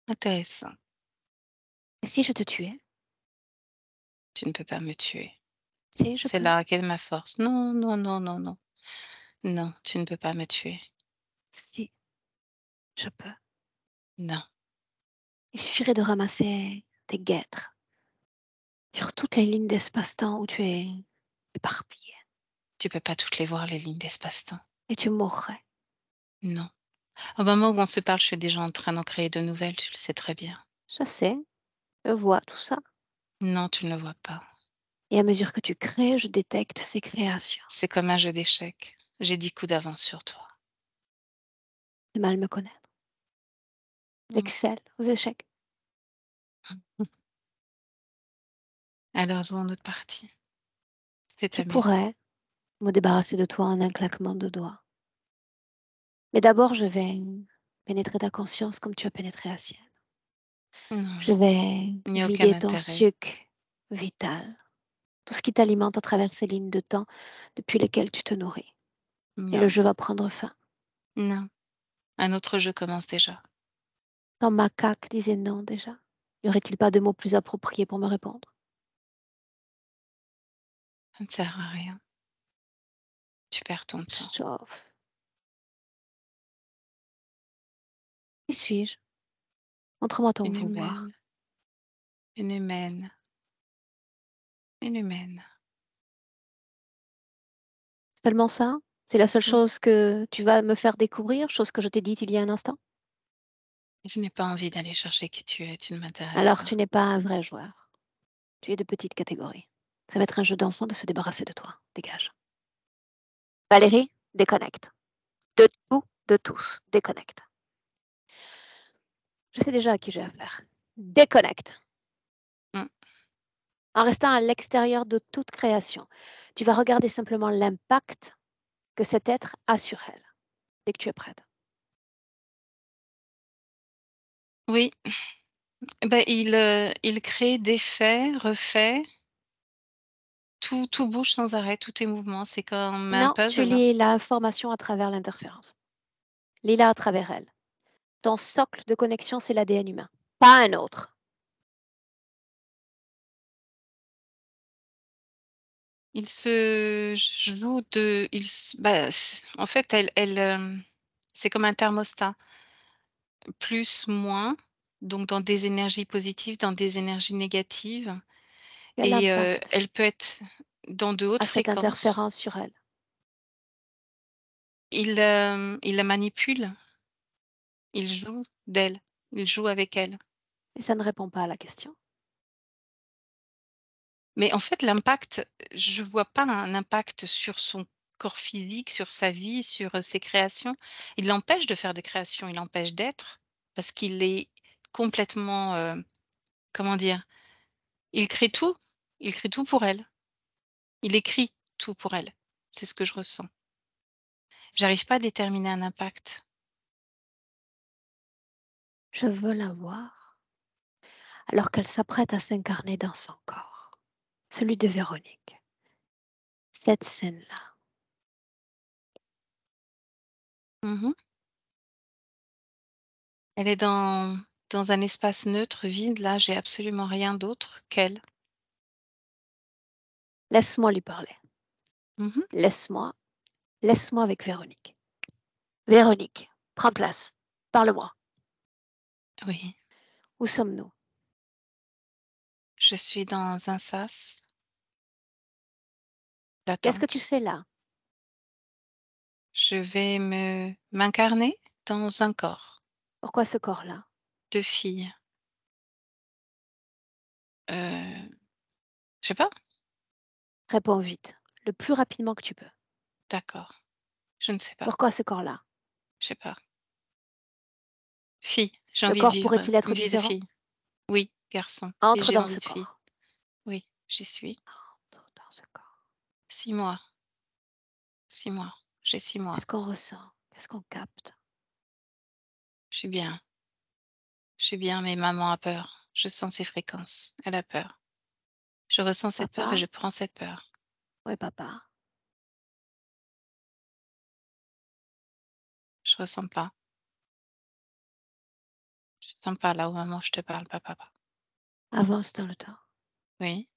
Intéressant. Et si je te tuais? Tu ne peux pas me tuer. Si, je C'est peux. là qu'est ma force. Non, non, non, non, non. Non, tu ne peux pas me tuer. Si, je peux. Non, Il suffirait de ramasser tes guêtres sur toutes les lignes d'espace-temps où tu es éparpillé tu peux pas toutes les voir, les lignes d'espace-temps. et tu mourrais. Non. Au moment où on se parle, je suis déjà en train d'en créer de nouvelles, tu le sais très bien. Je sais, je vois tout ça. Non, tu ne le vois pas. Et à mesure que tu crées, je détecte ces créations. C'est comme un jeu d'échecs. J'ai 10 coups d'avance sur toi. C'est mal me connaître. Mm. J'excelle aux échecs. Alors, jouons notre partie. C'est Je amusant. pourrais me débarrasser de toi en un claquement de doigts. Mais d'abord, je vais pénétrer ta conscience comme tu as pénétré la sienne. Non, Je vais il n'y a aucun vider ton intérêt. suc vital, tout ce qui t'alimente à travers ces lignes de temps depuis lesquelles tu te nourris. Et le Non, jeu va prendre fin. non. Un autre jeu commence déjà. Quand Macaque disait non déjà, n'y aurait-il pas de mots plus appropriés pour me répondre? Ça ne sert à rien. Tu perds ton temps. Sauf. Qui suis-je? Montre-moi ton Une pouvoir. humaine. Une humaine. Une humaine. Seulement ça? C'est la seule Mm. chose que tu vas me faire découvrir, chose que je t'ai dite il y a un instant? Je n'ai pas envie d'aller chercher qui tu es. Tu ne m'intéresses Alors tu pas. n'es pas un vrai joueur. Tu es de petite catégorie. Ça va être un jeu d'enfant de se débarrasser de toi. Dégage. Valérie, déconnecte. De tout, de tous, déconnecte. Je sais déjà à qui j'ai affaire. Déconnecte. Mm. En restant à l'extérieur de toute création, tu vas regarder simplement l'impact que cet être a sur elle, dès que tu es prête. Oui. Ben, il crée, défait, refait. Tout bouge sans arrêt, tout est mouvement. C'est comme un Non, tu puzzle. lis l'information à travers l'interférence. Lila à travers elle. Ton socle de connexion, c'est l'ADN humain, pas un autre. Il se joue de... en fait, c'est comme un thermostat. Plus, moins, donc dans des énergies positives, dans des énergies négatives. Quel Et impact elle peut être dans de hautes a cette fréquences. interférence sur elle? Il la manipule. Il joue d'elle. Il joue avec elle. Et ça ne répond pas à la question. Mais en fait, l'impact, je vois pas un impact sur son corps physique, sur sa vie, sur ses créations. Il l'empêche de faire des créations, il l'empêche d'être parce qu'il est complètement, comment dire? Il crée tout. Il crée tout pour elle. Il écrit tout pour elle. C'est ce que je ressens. J'arrive pas à déterminer un impact. Je veux la voir alors qu'elle s'apprête à s'incarner dans son corps, celui de Véronique. Cette scène-là. Mmh. Elle est dans un espace neutre, vide. Là, j'ai absolument rien d'autre qu'elle. Laisse-moi lui parler. Mmh. Laisse-moi avec Véronique. Véronique, prends place. Parle-moi. Oui, Où sommes-nous? je suis dans un sas Qu'est-ce que tu d'attente. fais là? Je vais m'incarner dans un corps Pourquoi ce corps-là? de fille. Je sais pas. Réponds vite, le plus rapidement que tu peux. D'accord. Je ne sais pas. Pourquoi ce corps-là? Je sais pas. Fille, j'ai Le envie de corps vivre pourrait-il une être vie de différent? fille. Oui, garçon. Et Entre j'ai dans envie ce de fille. corps. Oui, j'y suis. Entre dans ce corps. 6 mois. 6 mois. J'ai 6 mois. Qu'est-ce qu'on ressent? Qu'est-ce qu'on capte? Je suis bien. Je suis bien, mais maman a peur. Je sens ses fréquences. Elle a peur. Je ressens cette peur et Papa? je prends cette peur. Ouais, papa. Je ressens pas. Je sens pas là où maman je te parle, papa. Avance dans le temps. Oui,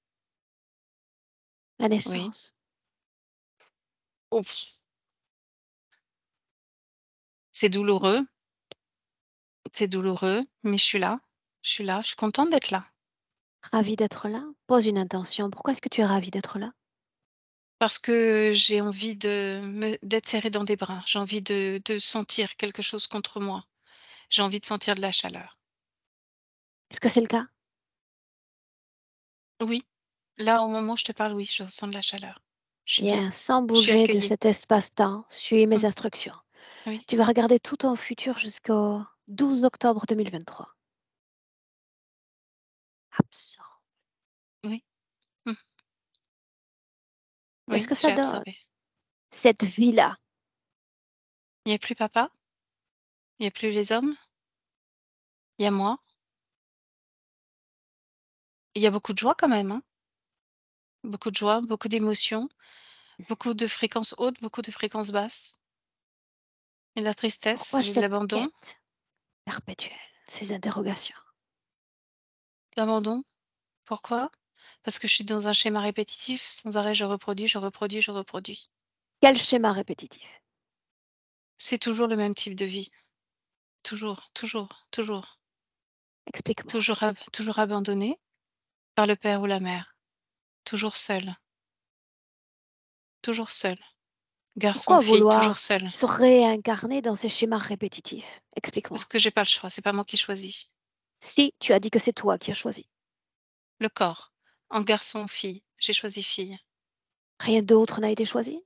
La oui. naissance. Ouf. C'est douloureux. C'est douloureux, mais je suis là. Je suis là. Je suis contente d'être là. Ravi d'être là? Pose une intention. Pourquoi est-ce que tu es ravi d'être là? Parce que j'ai envie d'être serrée dans des bras. J'ai envie de sentir quelque chose contre moi. J'ai envie de sentir de la chaleur. Est-ce que c'est le cas? Oui. Là, au moment où je te parle, oui, je ressens de la chaleur. Je suis bien. Bien, sans Je suis bouger de accueillie. cet espace-temps, suis mes Mm. instructions. Oui. Tu vas regarder tout ton futur jusqu'au 12 octobre 2023. Absurde. Oui. Mm. Qu'est-ce Oui, que j'ai ça donne, absorbé. cette vie-là? Il n'y a plus papa. Il n'y a plus les hommes. Il y a moi. Il y a beaucoup de joie quand même, hein. Beaucoup de joie, beaucoup d'émotions, beaucoup de fréquences hautes, beaucoup de fréquences basses. Et de la tristesse, Pourquoi j'ai de cette l'abandon. quête perpétuelle, ces interrogations? L'abandon. Pourquoi? Parce que je suis dans un schéma répétitif, sans arrêt je reproduis, je reproduis, je reproduis. Quel schéma répétitif? C'est toujours le même type de vie. Toujours, toujours, toujours. Explique-moi. Toujours abandonné par le père ou la mère. Toujours seul. Toujours seul. Garçon, Pourquoi fille, toujours vouloir seul. se réincarner dans ces schémas répétitifs? Parce Explique-moi. que j'ai pas le choix, c'est pas moi qui choisis. Si tu as dit que c'est toi qui as choisi, Le corps. En garçon, fille. J'ai choisi fille. rien d'autre n'a été choisi?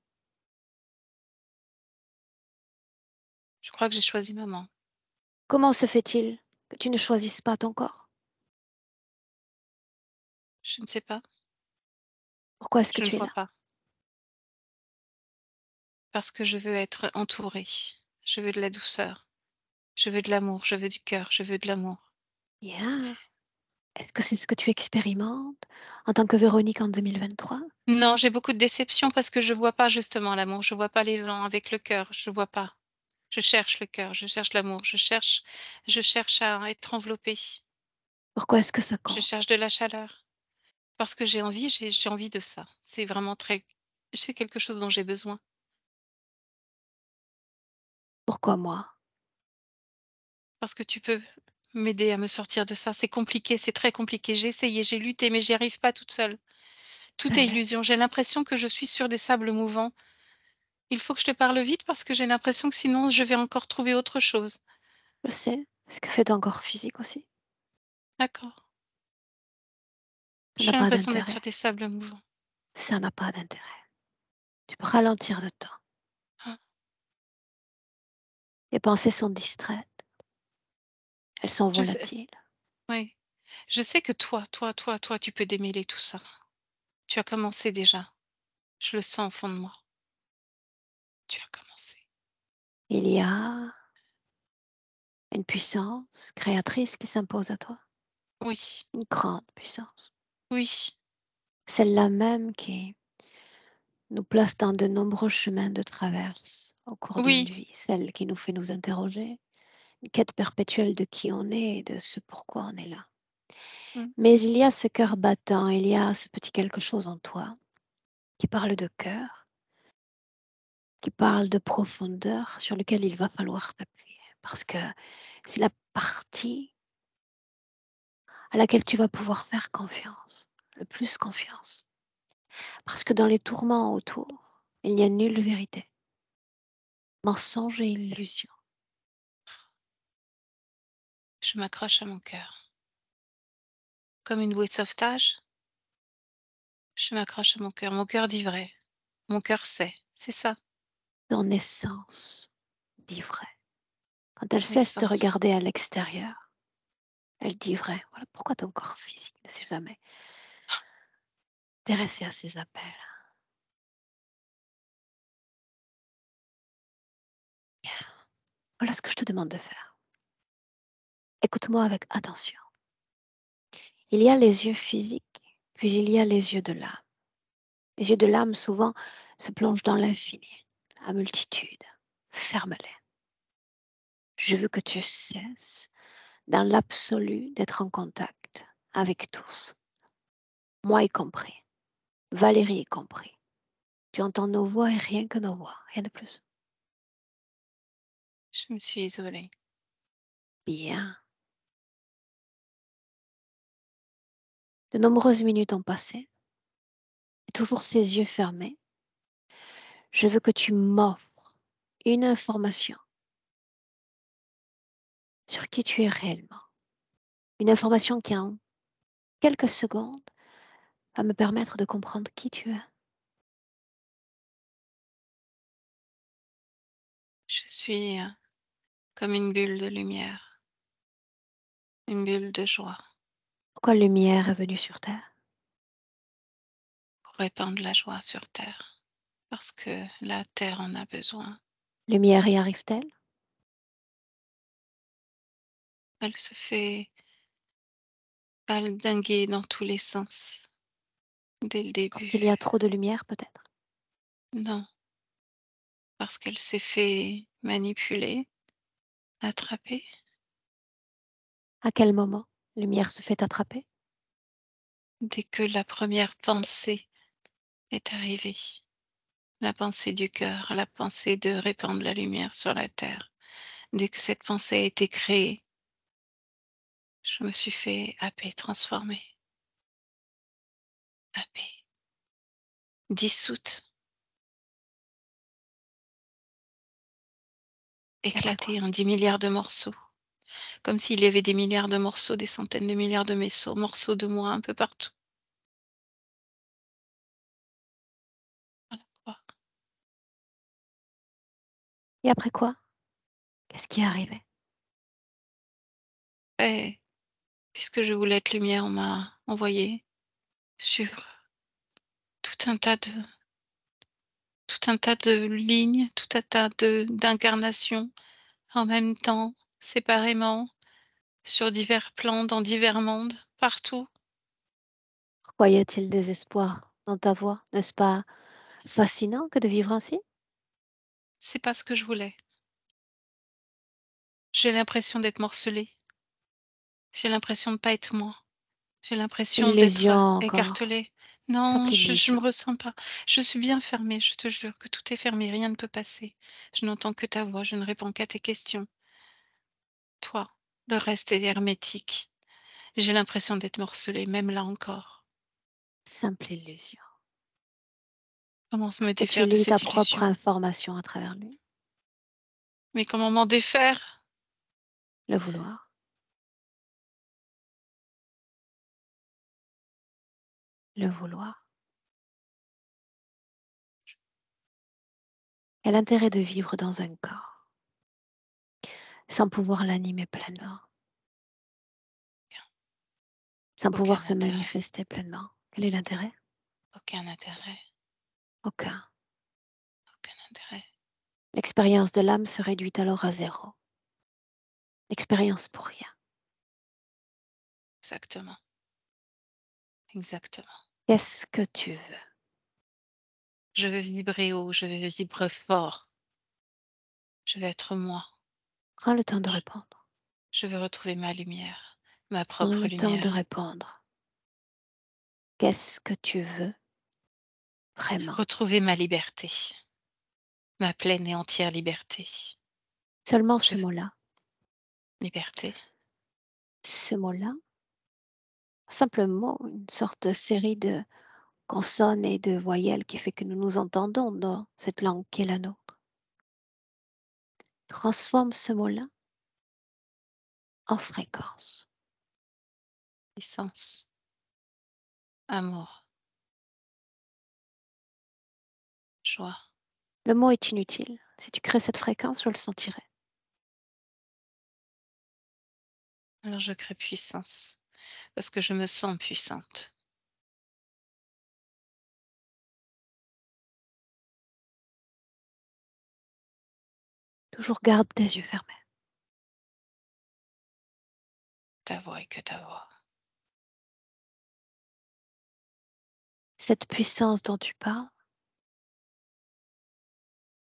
Je crois que j'ai choisi maman. Comment se fait-il que tu ne choisisses pas ton corps? Je ne sais pas. Pourquoi est-ce que Je ne tu es vois là? pas. Parce que je veux être entourée. Je veux de la douceur. Je veux de l'amour. Je veux du cœur. Je veux de l'amour. Bien. Est-ce que c'est ce que tu expérimentes en tant que Véronique en 2023? Non, j'ai beaucoup de déception parce que je vois pas justement l'amour. Je vois pas les gens avec le cœur. Je vois pas. Je cherche le cœur, je cherche l'amour, je cherche à être enveloppée, Pourquoi est-ce que ça je compte? cherche de la chaleur. Parce que j'ai envie de ça. C'est vraiment c'est quelque chose dont j'ai besoin. Pourquoi moi? Parce que tu peux m'aider à me sortir de ça. C'est compliqué, c'est très compliqué. J'ai essayé, j'ai lutté, mais j'y arrive pas toute seule. Tout est Jamais. illusion. J'ai l'impression que je suis sur des sables mouvants. Il faut que je te parle vite parce que j'ai l'impression que sinon je vais encore trouver autre chose. Je sais. Ce que fait ton corps physique aussi. D'accord. Ça n'a J'ai pas l'impression d'être d'intérêt. sur des sables mouvants. Ça n'a pas d'intérêt. Tu peux ralentir le temps. Ah, Les pensées sont distraites. Elles sont je sais, volatiles. oui. Je sais que toi, tu peux démêler tout ça. Tu as commencé déjà. Je le sens au fond de moi. Tu as commencé. Il y a une puissance créatrice qui s'impose à toi. Oui, Une grande puissance. oui, Celle-là même qui nous place dans de nombreux chemins de traverse au cours d'une oui. vie. Celle qui nous fait nous interroger. Une quête perpétuelle de qui on est et de ce pourquoi on est là. Mmh. Mais il y a ce cœur battant, il y a ce petit quelque chose en toi qui parle de cœur, qui parle de profondeur sur lequel il va falloir t'appuyer. Parce que c'est la partie à laquelle tu vas pouvoir faire confiance, le plus confiance. Parce que dans les tourments autour, il n'y a nulle vérité, mensonge et illusion. Je m'accroche à mon cœur. Comme une bouée de sauvetage, je m'accroche à mon cœur. Mon cœur dit vrai. Mon cœur sait. C'est ça, Ton essence dit vrai. Quand elle mon cesse de essence. regarder à l'extérieur, elle dit vrai. Voilà pourquoi ton corps physique ne s'est jamais intéressé à ces appels. Voilà ce que je te demande de faire. Écoute-moi avec attention. Il y a les yeux physiques, puis il y a les yeux de l'âme. Les yeux de l'âme, souvent, se plongent dans l'infini, la multitude. Ferme-les. Je veux que tu cesses, dans l'absolu, d'être en contact avec tous, moi y compris, Valérie y compris. Tu entends nos voix et rien que nos voix, rien de plus. Je me suis isolée. Bien. De nombreuses minutes ont passé, et toujours ces yeux fermés. Je veux que tu m'offres une information sur qui tu es réellement. Une information qui, en quelques secondes, va me permettre de comprendre qui tu es. Je suis comme une bulle de lumière, une bulle de joie Pourquoi lumière est venue sur Terre? pour répandre la joie sur Terre. Parce que la Terre en a besoin. Lumière y arrive-t-elle? Elle se fait baldinguer dans tous les sens dès le Parce début. qu'il y a trop de lumière, peut-être? Non, parce qu'elle s'est fait manipuler, attraper. À quel moment lumière se fait attraper? Dès que la première pensée est arrivée, la pensée du cœur, la pensée de répandre la lumière sur la terre, dès que cette pensée a été créée, je me suis fait happer, transformer, happer, dissoute, Et après quoi? éclatée en 10 milliards de morceaux, comme s'il y avait des milliards de morceaux, des centaines de milliards de morceaux de moi un peu partout. Voilà quoi. Et après quoi? Qu'est-ce qui est arrivé? Et puisque je voulais être lumière, on m'a envoyé sur tout un tas de tout un tas de lignes, tout un tas de d'incarnations en même temps, séparément, sur divers plans, dans divers mondes, partout. Pourquoi y a-t-il des espoirs dans ta voix? N'est-ce pas fascinant que de vivre ainsi? C'est pas ce que je voulais. J'ai l'impression d'être morcelée. J'ai l'impression de ne pas être moi. J'ai l'impression Illusion d'être encore. écartelée. Non, Simple je illusion. me ressens pas. Je suis bien fermée, je te jure que tout est fermé, rien ne peut passer. Je n'entends que ta voix, je ne réponds qu'à tes questions. Toi, le reste est hermétique. J'ai l'impression d'être morcelée, même là encore. Simple illusion. Comment me Que tu défaire de lis ta cette propre illusion? information à travers lui. Mais comment m'en défaire? Le vouloir. Le vouloir. Et l'intérêt de vivre dans un corps sans pouvoir l'animer pleinement, sans pouvoir Aucun se intérêt. manifester pleinement. Quel est l'intérêt? Aucun intérêt. Aucun. Aucun intérêt. L'expérience de l'âme se réduit alors à zéro. L'expérience pour rien. Exactement. Exactement. Qu'est-ce que tu veux? Je veux vibrer haut, je veux vibrer fort. Je veux être moi. Prends le temps de Je- répondre. Je veux retrouver ma lumière, ma Prends propre le temps de lumière. répondre. Qu'est-ce que tu veux vraiment? Retrouver ma liberté, ma pleine et entière liberté. Seulement Je ce veux mot-là. liberté. Ce mot-là. Simplement une sorte de série de consonnes et de voyelles qui fait que nous nous entendons dans cette langue qui est la nôtre. Transforme ce mot-là en fréquence. Puissance. Amour. Joie. Le mot est inutile. Si tu crées cette fréquence, je le sentirai. Alors je crée puissance, parce que je me sens puissante. Toujours garde tes yeux fermés. Ta voix est que ta voix. Cette puissance dont tu parles,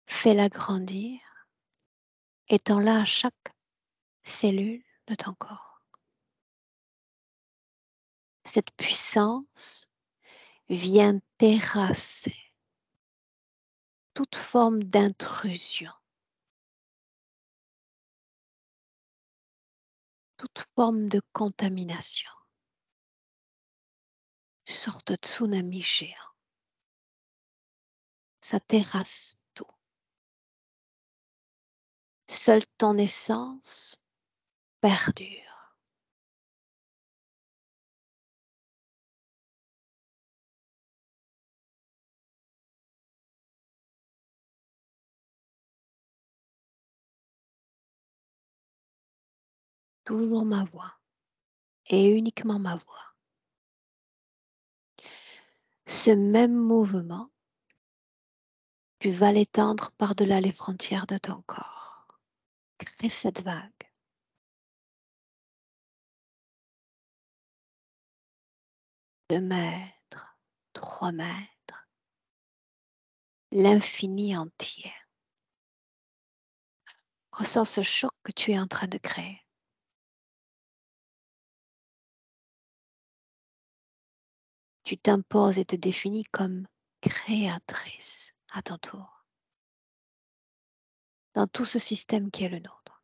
fais-la grandir, étends-la à chaque cellule de ton corps. Cette puissance vient terrasser toute forme d'intrusion, toute forme de contamination, une sorte de tsunami géant. Ça terrasse tout. Seule ton essence perdure. Toujours ma voix et uniquement ma voix. Ce même mouvement, tu vas l'étendre par-delà les frontières de ton corps. Crée cette vague. 2 mètres, 3 mètres, l'infini entier. Ressens ce choc que tu es en train de créer. Tu t'imposes et te définis comme créatrice à ton tour, dans tout ce système qui est le nôtre.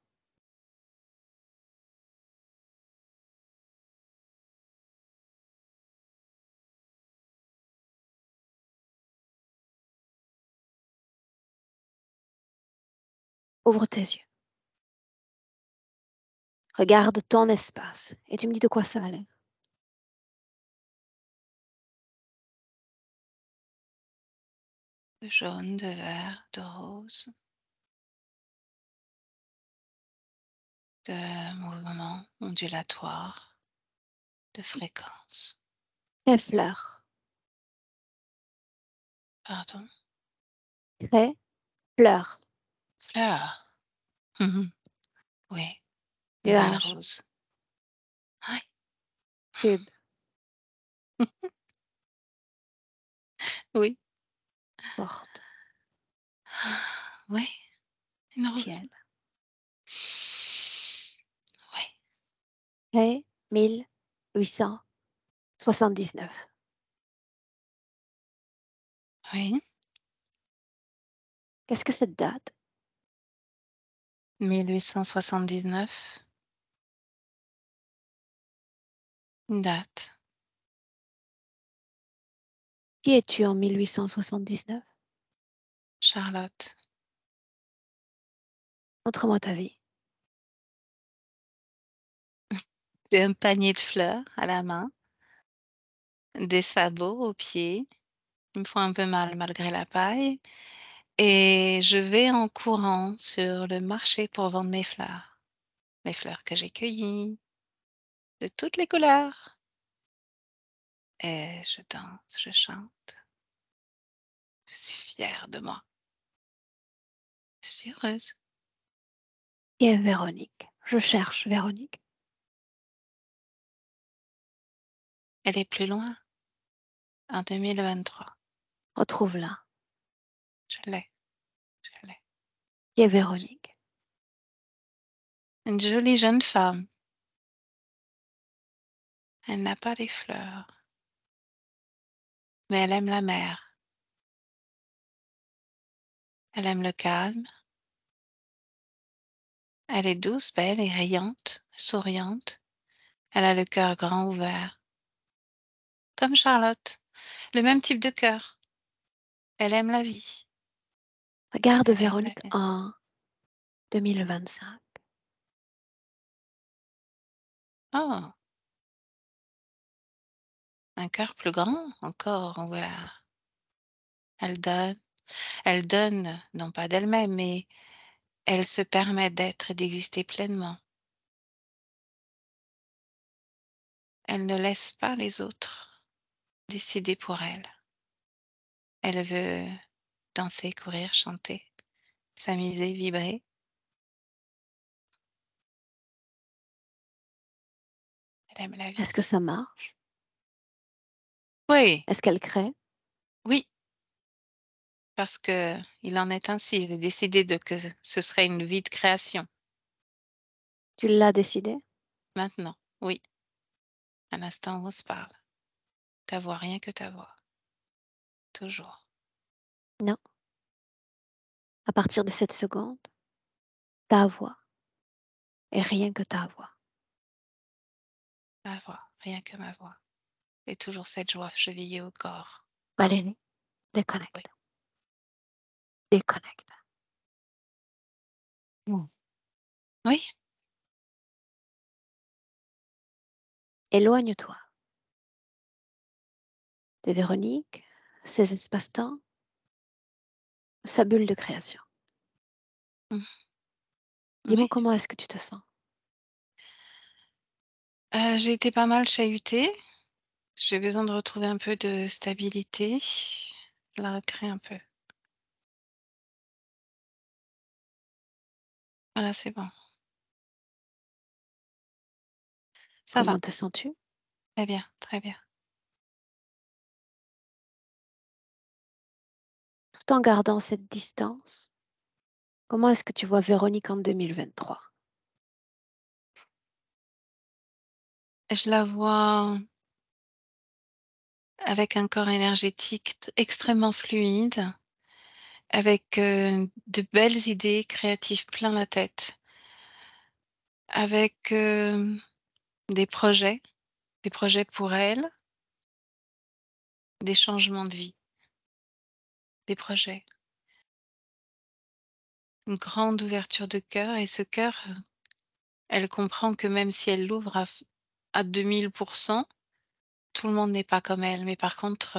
Ouvre tes yeux. Regarde ton espace et tu me dis de quoi ça a l'air. De jaune, de vert, de rose. De mouvements ondulatoires, de fréquences. Les fleurs. Pardon. Crée, fleurs, Fleurs. Mhm. Oui, une belle nuages, rose. Oui. tubes, Oui. portes, Oui, une rose. ciel. Ancré 1879. Oui, Qu'est-ce que cette date? 1879. Une date. Qui es-tu en 1879? Charlotte. Montre-moi ta vie. J'ai un panier de fleurs à la main, des sabots aux pieds. Ils me font un peu mal malgré la paille. Et je vais en courant sur le marché pour vendre mes fleurs. Les fleurs que j'ai cueillies, de toutes les couleurs. Et je danse, je chante. Je suis fière de moi. Je suis heureuse. Qui est Véronique? Je cherche Véronique. Elle est plus loin, en 2023. Retrouve-la. Je l'ai, je l'ai. Qui est Véronique? Une jolie jeune femme. Elle n'a pas les fleurs, mais elle aime la mer. Elle aime le calme. Elle est douce, belle et riante, souriante. Elle a le cœur grand ouvert. Comme Charlotte, le même type de cœur. Elle aime la vie. Regarde Elle aime la Véronique vie. en 2025. Oh, un cœur plus grand, encore ouvert. Elle donne. Elle donne, non pas d'elle-même, mais elle se permet d'être et d'exister pleinement. Elle ne laisse pas les autres décider pour elle. Elle veut danser, courir, chanter, s'amuser, vibrer. Elle aime la Est-ce que vie. ça marche? Oui, Est-ce qu'elle crée? oui, parce que il en est ainsi. J'ai décidé que ce serait une vie de création. Tu l'as décidé? Maintenant, oui, à l'instant où on se parle. Ta voix, rien que ta voix. Toujours. Non. À partir de cette seconde, ta voix et rien que ta voix. Ma voix, rien que ma voix. Et toujours cette joie chevillée au corps. Valérie, Oui. déconnecte. Déconnecte. Oui, Éloigne-toi de Véronique, ses espaces-temps, sa bulle de création. mmh, Dis-moi oui. comment est-ce que tu te sens? J'ai été pas mal chahutée. J'ai besoin de retrouver un peu de stabilité. La recréer un peu. Voilà, c'est bon. Ça va, Comment te sens-tu? très bien, très bien. Tout en gardant cette distance, comment est-ce que tu vois Véronique en 2023? Je la vois avec un corps énergétique extrêmement fluide, avec, de belles idées créatives plein la tête, avec, des projets pour elle, des changements de vie, des projets. Une grande ouverture de cœur et ce cœur, elle comprend que même si elle l'ouvre à 2000, tout le monde n'est pas comme elle. Mais par contre,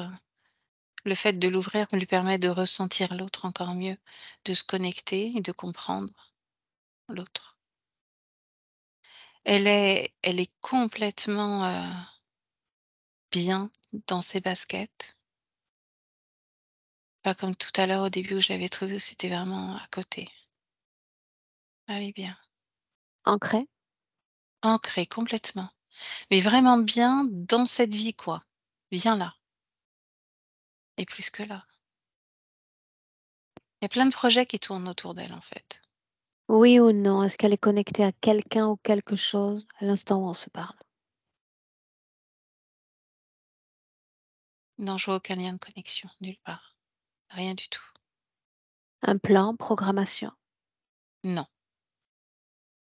le fait de l'ouvrir lui permet de ressentir l'autre encore mieux, de se connecter et de comprendre l'autre. Elle est complètement, bien dans ses baskets. Pas comme tout à l'heure au début où je l'avais trouvée où c'était vraiment à côté. Elle est bien, Ancrée? ancrée complètement, mais vraiment bien dans cette vie quoi, bien là et plus que là. Il y a plein de projets qui tournent autour d'elle en fait. Oui ou non? Est-ce qu'elle est connectée à quelqu'un ou quelque chose à l'instant où on se parle? Non, je vois aucun lien de connexion, nulle part. Rien du tout. Un plan, programmation. Non,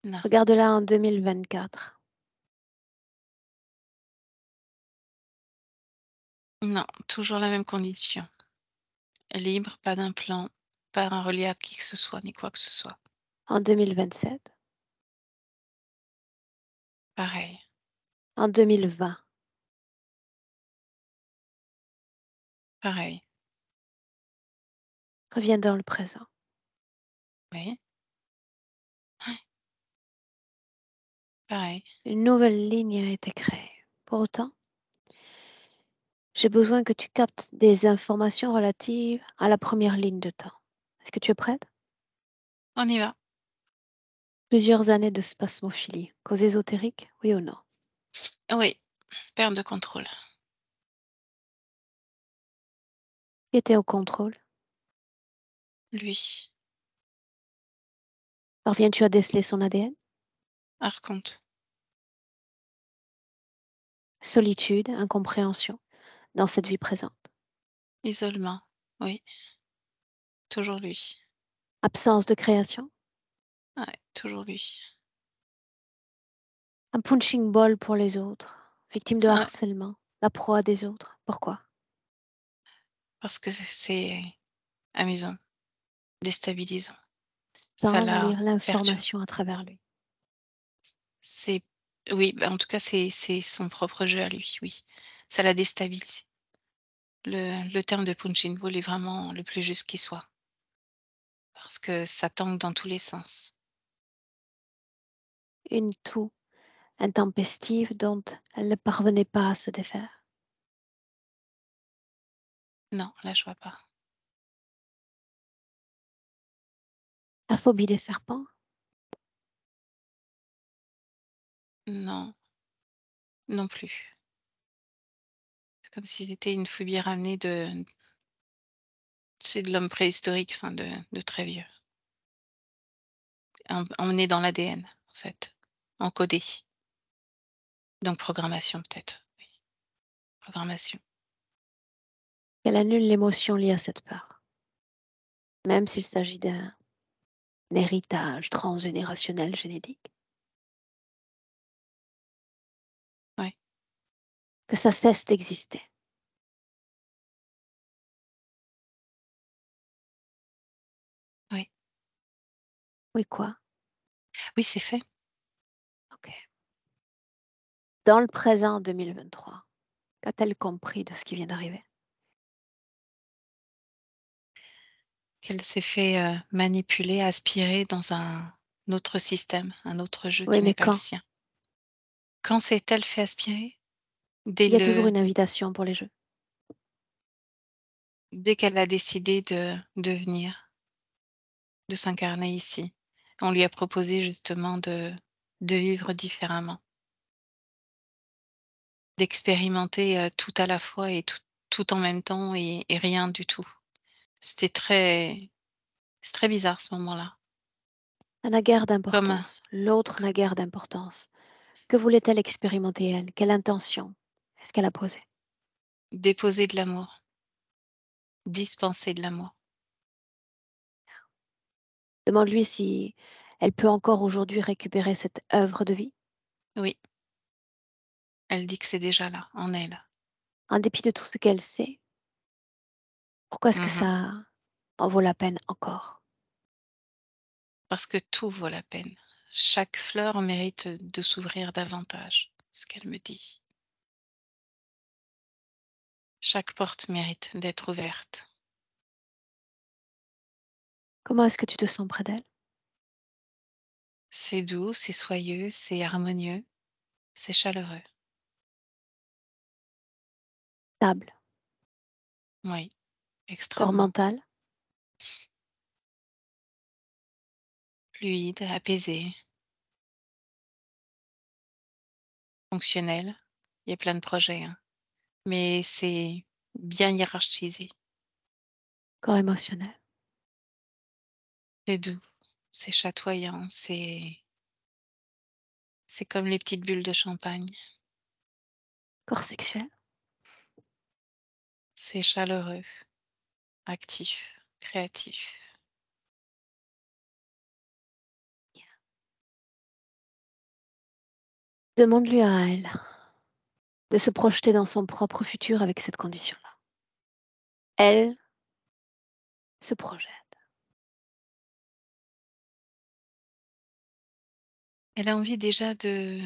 non, Regarde-la en 2024. non, toujours la même condition. Libre, pas d'implant, pas un relié à qui que ce soit, ni quoi que ce soit. En 2027. Pareil, En 2020. pareil, Reviens dans le présent. oui, pareil. Une nouvelle ligne a été créée. Pour autant, j'ai besoin que tu captes des informations relatives à la première ligne de temps. Est-ce que tu es prête? On y va. Plusieurs années de spasmophilie. Cause ésotérique, oui ou non? Oui, perte de contrôle. Qui était au contrôle? Lui, Parviens-tu à déceler son ADN? Arconte, Solitude, incompréhension dans cette vie présente. isolement, oui, toujours lui. Absence de création. Ouais, toujours lui. Un punching ball pour les autres. Victime de Ouais, harcèlement. La proie des autres. Pourquoi? parce que c'est amusant, déstabilisant. Ça Sans la lire perturbe. l'information à travers lui. C'est oui, bah, en tout cas, c'est son propre jeu à lui, oui. Ça la déstabilise. Le terme de punching ball est vraiment le plus juste qui soit, parce que ça tangue dans tous les sens. Une toux intempestive dont elle ne parvenait pas à se défaire. Non, là, je vois pas. La phobie des serpents. Non, non plus. C'est comme si c'était une phobie ramenée c'est de l'homme préhistorique, enfin de très vieux. Emmené dans l'ADN, en fait, encodé. Donc programmation peut-être, oui, programmation. Elle annule l'émotion liée à cette peur. Même s'il s'agit d'un héritage transgénérationnel génétique. Oui, Que ça cesse d'exister. oui. Oui, quoi? Oui, c'est fait. Ok. Dans le présent 2023, qu'a-t-elle compris de ce qui vient d'arriver? Qu'elle s'est fait, manipuler, aspirer dans un autre système, un autre jeu Oui, qui n'est mais pas le quand? sien. Quand s'est-elle fait aspirer? Dès Il y a toujours le une invitation pour les jeux. dès qu'elle a décidé de venir, de s'incarner ici. On lui a proposé justement de vivre différemment, d'expérimenter, tout à la fois et tout en même temps et rien du tout. C'était très c'est très bizarre ce moment-là. Ça n'a guère Comme d'importance. L'autre n'a guère d'importance. Que voulait-elle expérimenter, elle? Quelle intention est-ce qu'elle a posée? déposer de l'amour, dispenser de l'amour. Demande-lui si elle peut encore aujourd'hui récupérer cette œuvre de vie, Oui, elle dit que c'est déjà là, en elle. en dépit de tout ce qu'elle sait. Pourquoi est-ce que Mmh. ça en vaut la peine encore? Parce que tout vaut la peine. Chaque fleur mérite de s'ouvrir davantage, ce qu'elle me dit. Chaque porte mérite d'être ouverte. Comment est-ce que tu te sens près d'elle? C'est doux, c'est soyeux, c'est harmonieux, c'est chaleureux. Stable, Oui, corps extrêmement. mental, Fluide, apaisé, fonctionnel. Il y a plein de projets, hein, mais c'est bien hiérarchisé. corps émotionnel. C'est doux, C'est chatoyant, c'est comme les petites bulles de champagne. Corps sexuel. C'est chaleureux, actif, créatif. Demande-lui à elle de se projeter dans son propre futur avec cette condition-là. Elle se projette. Elle a envie déjà de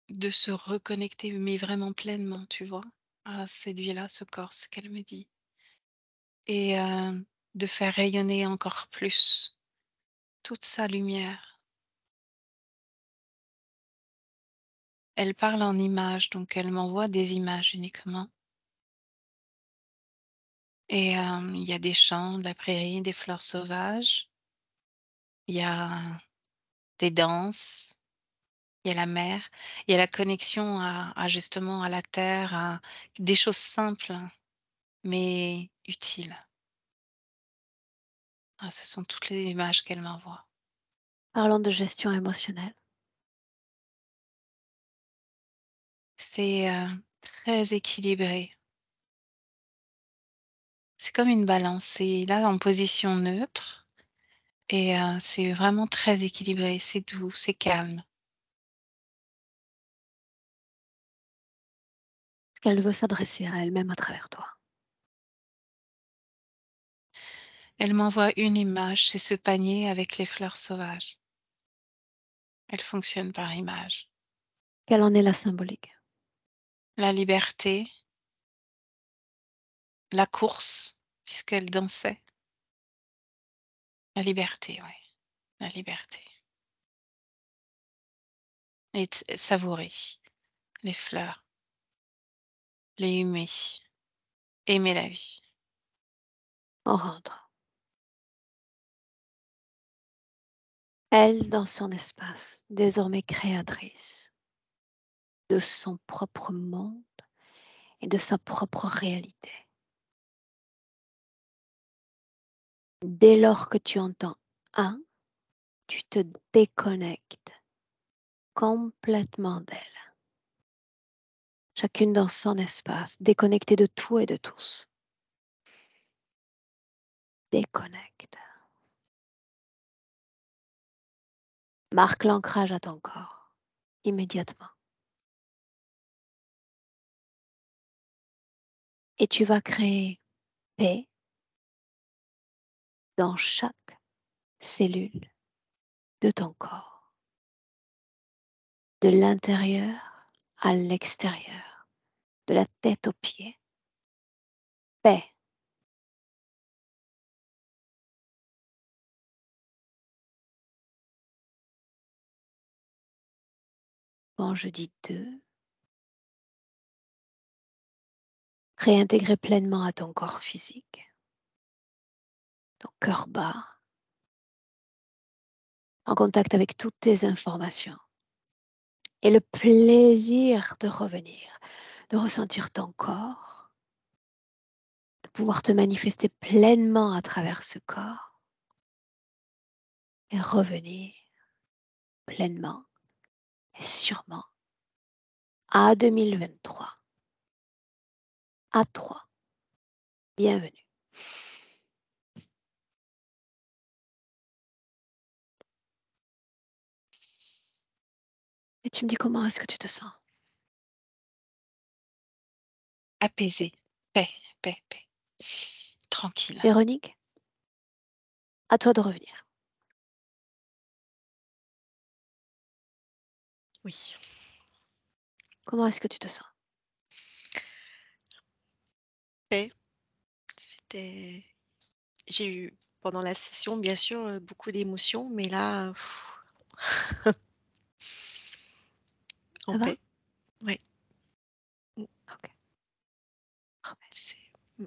se reconnecter, mais vraiment pleinement, tu vois, à cette vie-là, ce corps, ce qu'elle me dit. Et de faire rayonner encore plus toute sa lumière. Elle parle en images, donc elle m'envoie des images uniquement. Et il y a des champs, de la prairie, des fleurs sauvages. Il y a des danses. Il y a la mer. Il y a la connexion justement à la terre, à des choses simples, mais utiles. Ah, ce sont toutes les images qu'elle m'envoie. Parlons de gestion émotionnelle. C'est très équilibré. C'est comme une balance. C'est là en position neutre et c'est vraiment très équilibré. C'est doux, c'est calme. Est-ce qu'elle veut s'adresser à elle-même à travers toi? Elle m'envoie une image, c'est ce panier avec les fleurs sauvages. Elle fonctionne par image. Quelle en est la symbolique? La liberté, la course, puisqu'elle dansait. La liberté, oui, la liberté. Et savourer les fleurs, les humer, aimer la vie. On rentre. Elle dans son espace, désormais créatrice de son propre monde et de sa propre réalité. Dès lors que tu entends un, tu te déconnectes complètement d'elle. Chacune dans son espace, déconnectée de tout et de tous. Déconnecte. Marque l'ancrage à ton corps, immédiatement. Et tu vas créer paix dans chaque cellule de ton corps, de l'intérieur à l'extérieur, de la tête aux pieds. Paix. Quand je dis 2, réintégrer pleinement à ton corps physique, ton cœur bat, en contact avec toutes tes informations. Et le plaisir de revenir, de ressentir ton corps, de pouvoir te manifester pleinement à travers ce corps et revenir pleinement et sûrement à 2023. À toi. Bienvenue. Et tu me dis comment est-ce que tu te sens? Apaisé, paix, paix, paix. Tranquille. Véronique, à toi de revenir. Oui. Comment est-ce que tu te sens? Paix. J'ai eu pendant la session, bien sûr, beaucoup d'émotions, mais là, en Ça va? paix. Ouais. Ok. Parfait. C'est mmh.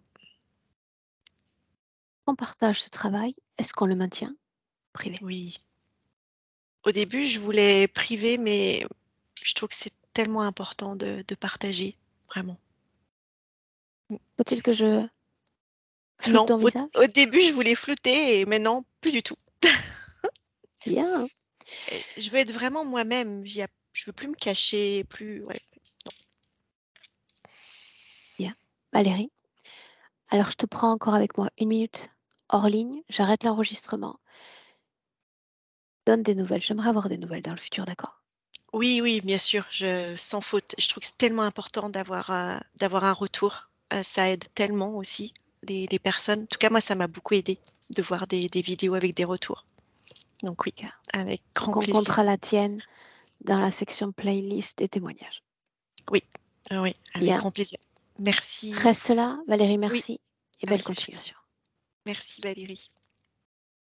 On partage ce travail. Est-ce qu'on le maintient privé? Oui. Au début, je voulais priver, mais je trouve que c'est tellement important de partager, vraiment. Mmh. Faut-il que je floute Non, ton visage? au début, je voulais flouter et maintenant, plus du tout. Bien. Et je veux être vraiment moi-même. Je veux plus me cacher, plus. Ouais. Valérie, alors je te prends encore avec moi 1 minute hors ligne. J'arrête l'enregistrement. Donne des nouvelles. J'aimerais avoir des nouvelles dans le futur, d'accord? Oui, oui, bien sûr, sans faute. Je trouve que c'est tellement important d'avoir un retour. Ça aide tellement aussi les personnes. En tout cas, moi, ça m'a beaucoup aidé de voir des vidéos avec des retours. Donc oui, Ok. avec grand Donc on plaisir. comptera la tienne dans la section playlist et témoignages. Oui, oui, avec Bien. grand plaisir. Merci. Reste là, Valérie, Oui, merci et oui, belle continuation. merci Valérie.